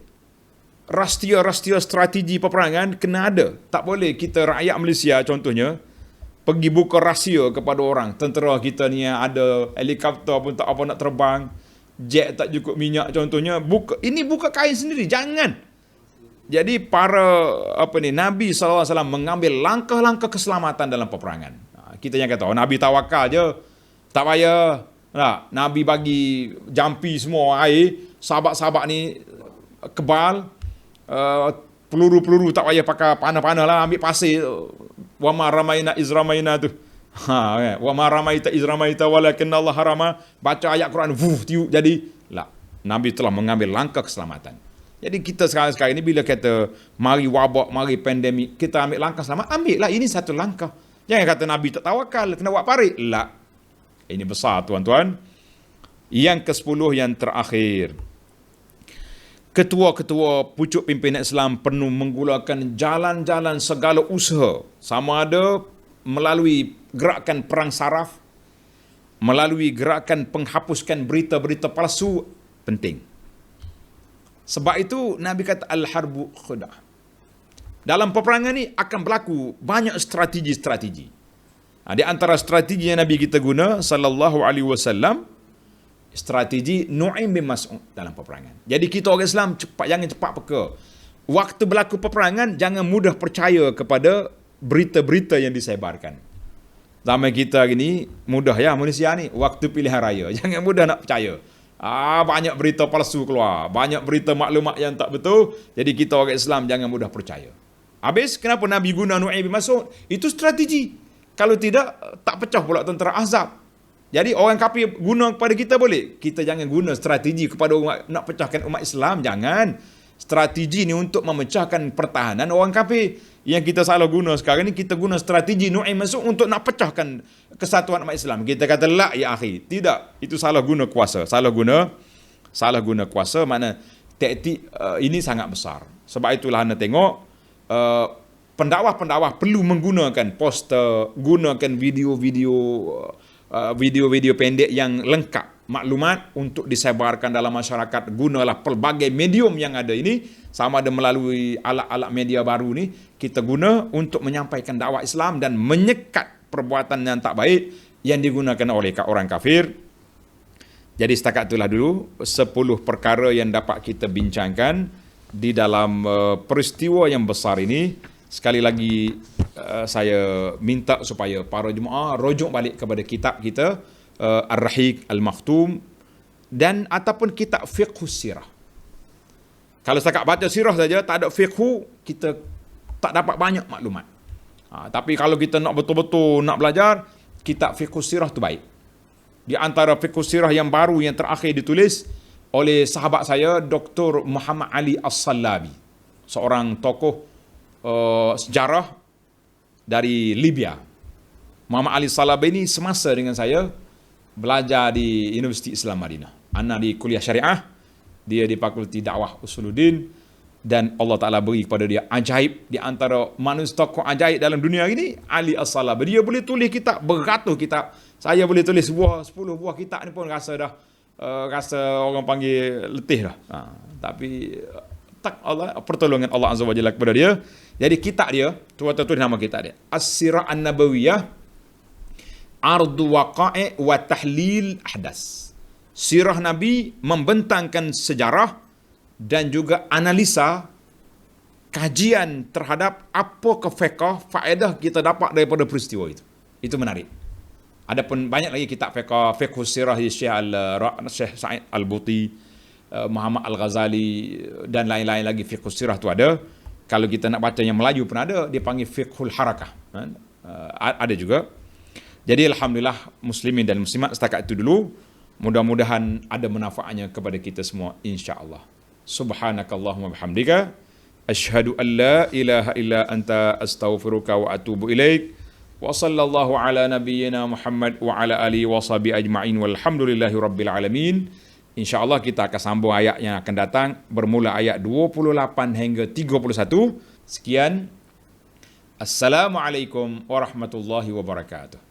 [SPEAKER 1] Rastia strategi peperangan kena ada. Tak boleh kita rakyat Malaysia contohnya pergi buka rahsia kepada orang. Tentera kita ni ada helikopter pun tak apa nak terbang. Jet tak cukup minyak contohnya. Ini buka kain sendiri. Jangan. Jadi Nabi SAW mengambil langkah-langkah keselamatan dalam peperangan. Kita yang kata, Nabi tawakal je. Tak payah. Nabi bagi jampi semua air. Sahabat-sahabat ni kebal. Peluru-peluru tak payah pakai panah-panah lah. Ambil pasir. Wa ma ramaina izramaina tu. Wa ma ramaita izramaita walakin Allah harama. Baca ayat Quran. Tiup jadi. Nabi telah mengambil langkah keselamatan. Jadi kita sekarang ini bila kata mari wabak, mari pandemik, kita ambil langkah selamat, ambil lah, ini satu langkah. Jangan kata Nabi tak tawakal, kena buat parit. Ini besar tuan-tuan. Yang ke-10 yang terakhir. Ketua-ketua pucuk pimpinan Islam perlu menggunakan jalan-jalan segala usaha. Sama ada melalui gerakan perang saraf, melalui gerakan penghapuskan berita-berita palsu, penting. Sebab itu Nabi kata al-harbu khudah. Dalam peperangan ni akan berlaku banyak strategi-strategi. Di antara strategi yang Nabi kita guna sallallahu alaihi wasallam, strategi Nu'aim bin Mas'ud dalam peperangan. Jadi kita orang Islam jangan cepat peka. Waktu berlaku peperangan jangan mudah percaya kepada berita-berita yang disebarkan. Zaman kita gini mudah ya manusia ni, waktu pilihan raya jangan mudah nak percaya. Banyak berita palsu keluar, banyak berita maklumat yang tak betul. Jadi kita orang Islam jangan mudah percaya. Habis kenapa Nabi guna Nu'aim bin Mas'ud? Itu strategi. Kalau tidak, tak pecah pula tentera Ahzab. Jadi orang kafir guna kepada kita boleh. Kita jangan guna strategi kepada umat, nak pecahkan umat Islam. Jangan. Strategi ni untuk memecahkan pertahanan orang kafir. Yang kita salah guna sekarang ni, kita guna strategi Nu'aim Mas'ud untuk nak pecahkan kesatuan umat Islam. Kita kata ya akhi. Tidak. Itu salah guna kuasa. Salah guna kuasa. Mana taktik ini sangat besar. Sebab itulah anda tengok pendakwah-pendakwah perlu menggunakan poster, gunakan video-video pendek yang lengkap maklumat untuk disebarkan dalam masyarakat. Gunalah pelbagai medium yang ada ini, sama ada melalui alat-alat media baru ni, kita guna untuk menyampaikan dakwah Islam dan menyekat perbuatan yang tak baik yang digunakan oleh orang kafir. Jadi setakat itulah dulu 10 perkara yang dapat kita bincangkan di dalam peristiwa yang besar ini. Sekali lagi saya minta supaya para jemaah rujuk balik kepada kitab kita, Ar-Rahiq Al-Makhtum, dan ataupun kitab Fiqhus Sirah. Kalau setakat baca sirah saja, tak ada fiqhu, kita tak dapat banyak maklumat. Tapi kalau kita nak betul-betul nak belajar, kitab Fiqhus Sirah tu baik. Di antara Fiqhus Sirah yang baru, yang terakhir ditulis oleh sahabat saya, Dr. Muhammad Ali As-Sallabi, seorang tokoh sejarah dari Libya. Muhammad Ali Salabi ni semasa dengan saya belajar di Universiti Islam Madinah. Ana di kuliah syariah, dia di Fakulti Dakwah Usuluddin, dan Allah Ta'ala beri kepada dia ajaib. Di antara manusia tokoh ajaib dalam dunia ini, Ali As-Salabi. Dia boleh tulis kitab, beratus kitab. Saya boleh tulis 10 buah kitab ni pun rasa dah, rasa orang panggil letih dah. Tapi tak Allah, pertolongan Allah Azza wa Jalla kepada dia. Jadi kitab dia, tuan-tuan tulis nama kitab dia, As-Sirah An-Nabawiyah, Ardu Waqa'i wa Tahlil Ahdas. Sirah Nabi membentangkan sejarah dan juga analisa, kajian terhadap apa fiqh, faedah kita dapat daripada peristiwa itu. Itu menarik. Adapun banyak lagi kitab fiqh, fiqh sirah Syekh Sa'id Al-Buti, Muhammad Al-Ghazali dan lain-lain lagi. Fiqh sirah tu ada. Kalau kita nak baca yang Melayu pun ada, dia panggil fiqhul harakah. Ada juga. Jadi alhamdulillah muslimin dan muslimat, setakat itu dulu. Mudah-mudahan ada manfaatnya kepada kita semua insya-Allah. Subhanakallahumma bihamdika asyhadu an la ilaha illa anta astaghfiruka wa atubu ilaik. Wa sallallahu ala nabiyyina Muhammad wa ala alihi wa sahbihi ajma'in walhamdulillahi rabbil alamin. InsyaAllah kita akan sambung ayat yang akan datang, bermula ayat 28 hingga 31. Sekian. Assalamualaikum warahmatullahi wabarakatuh.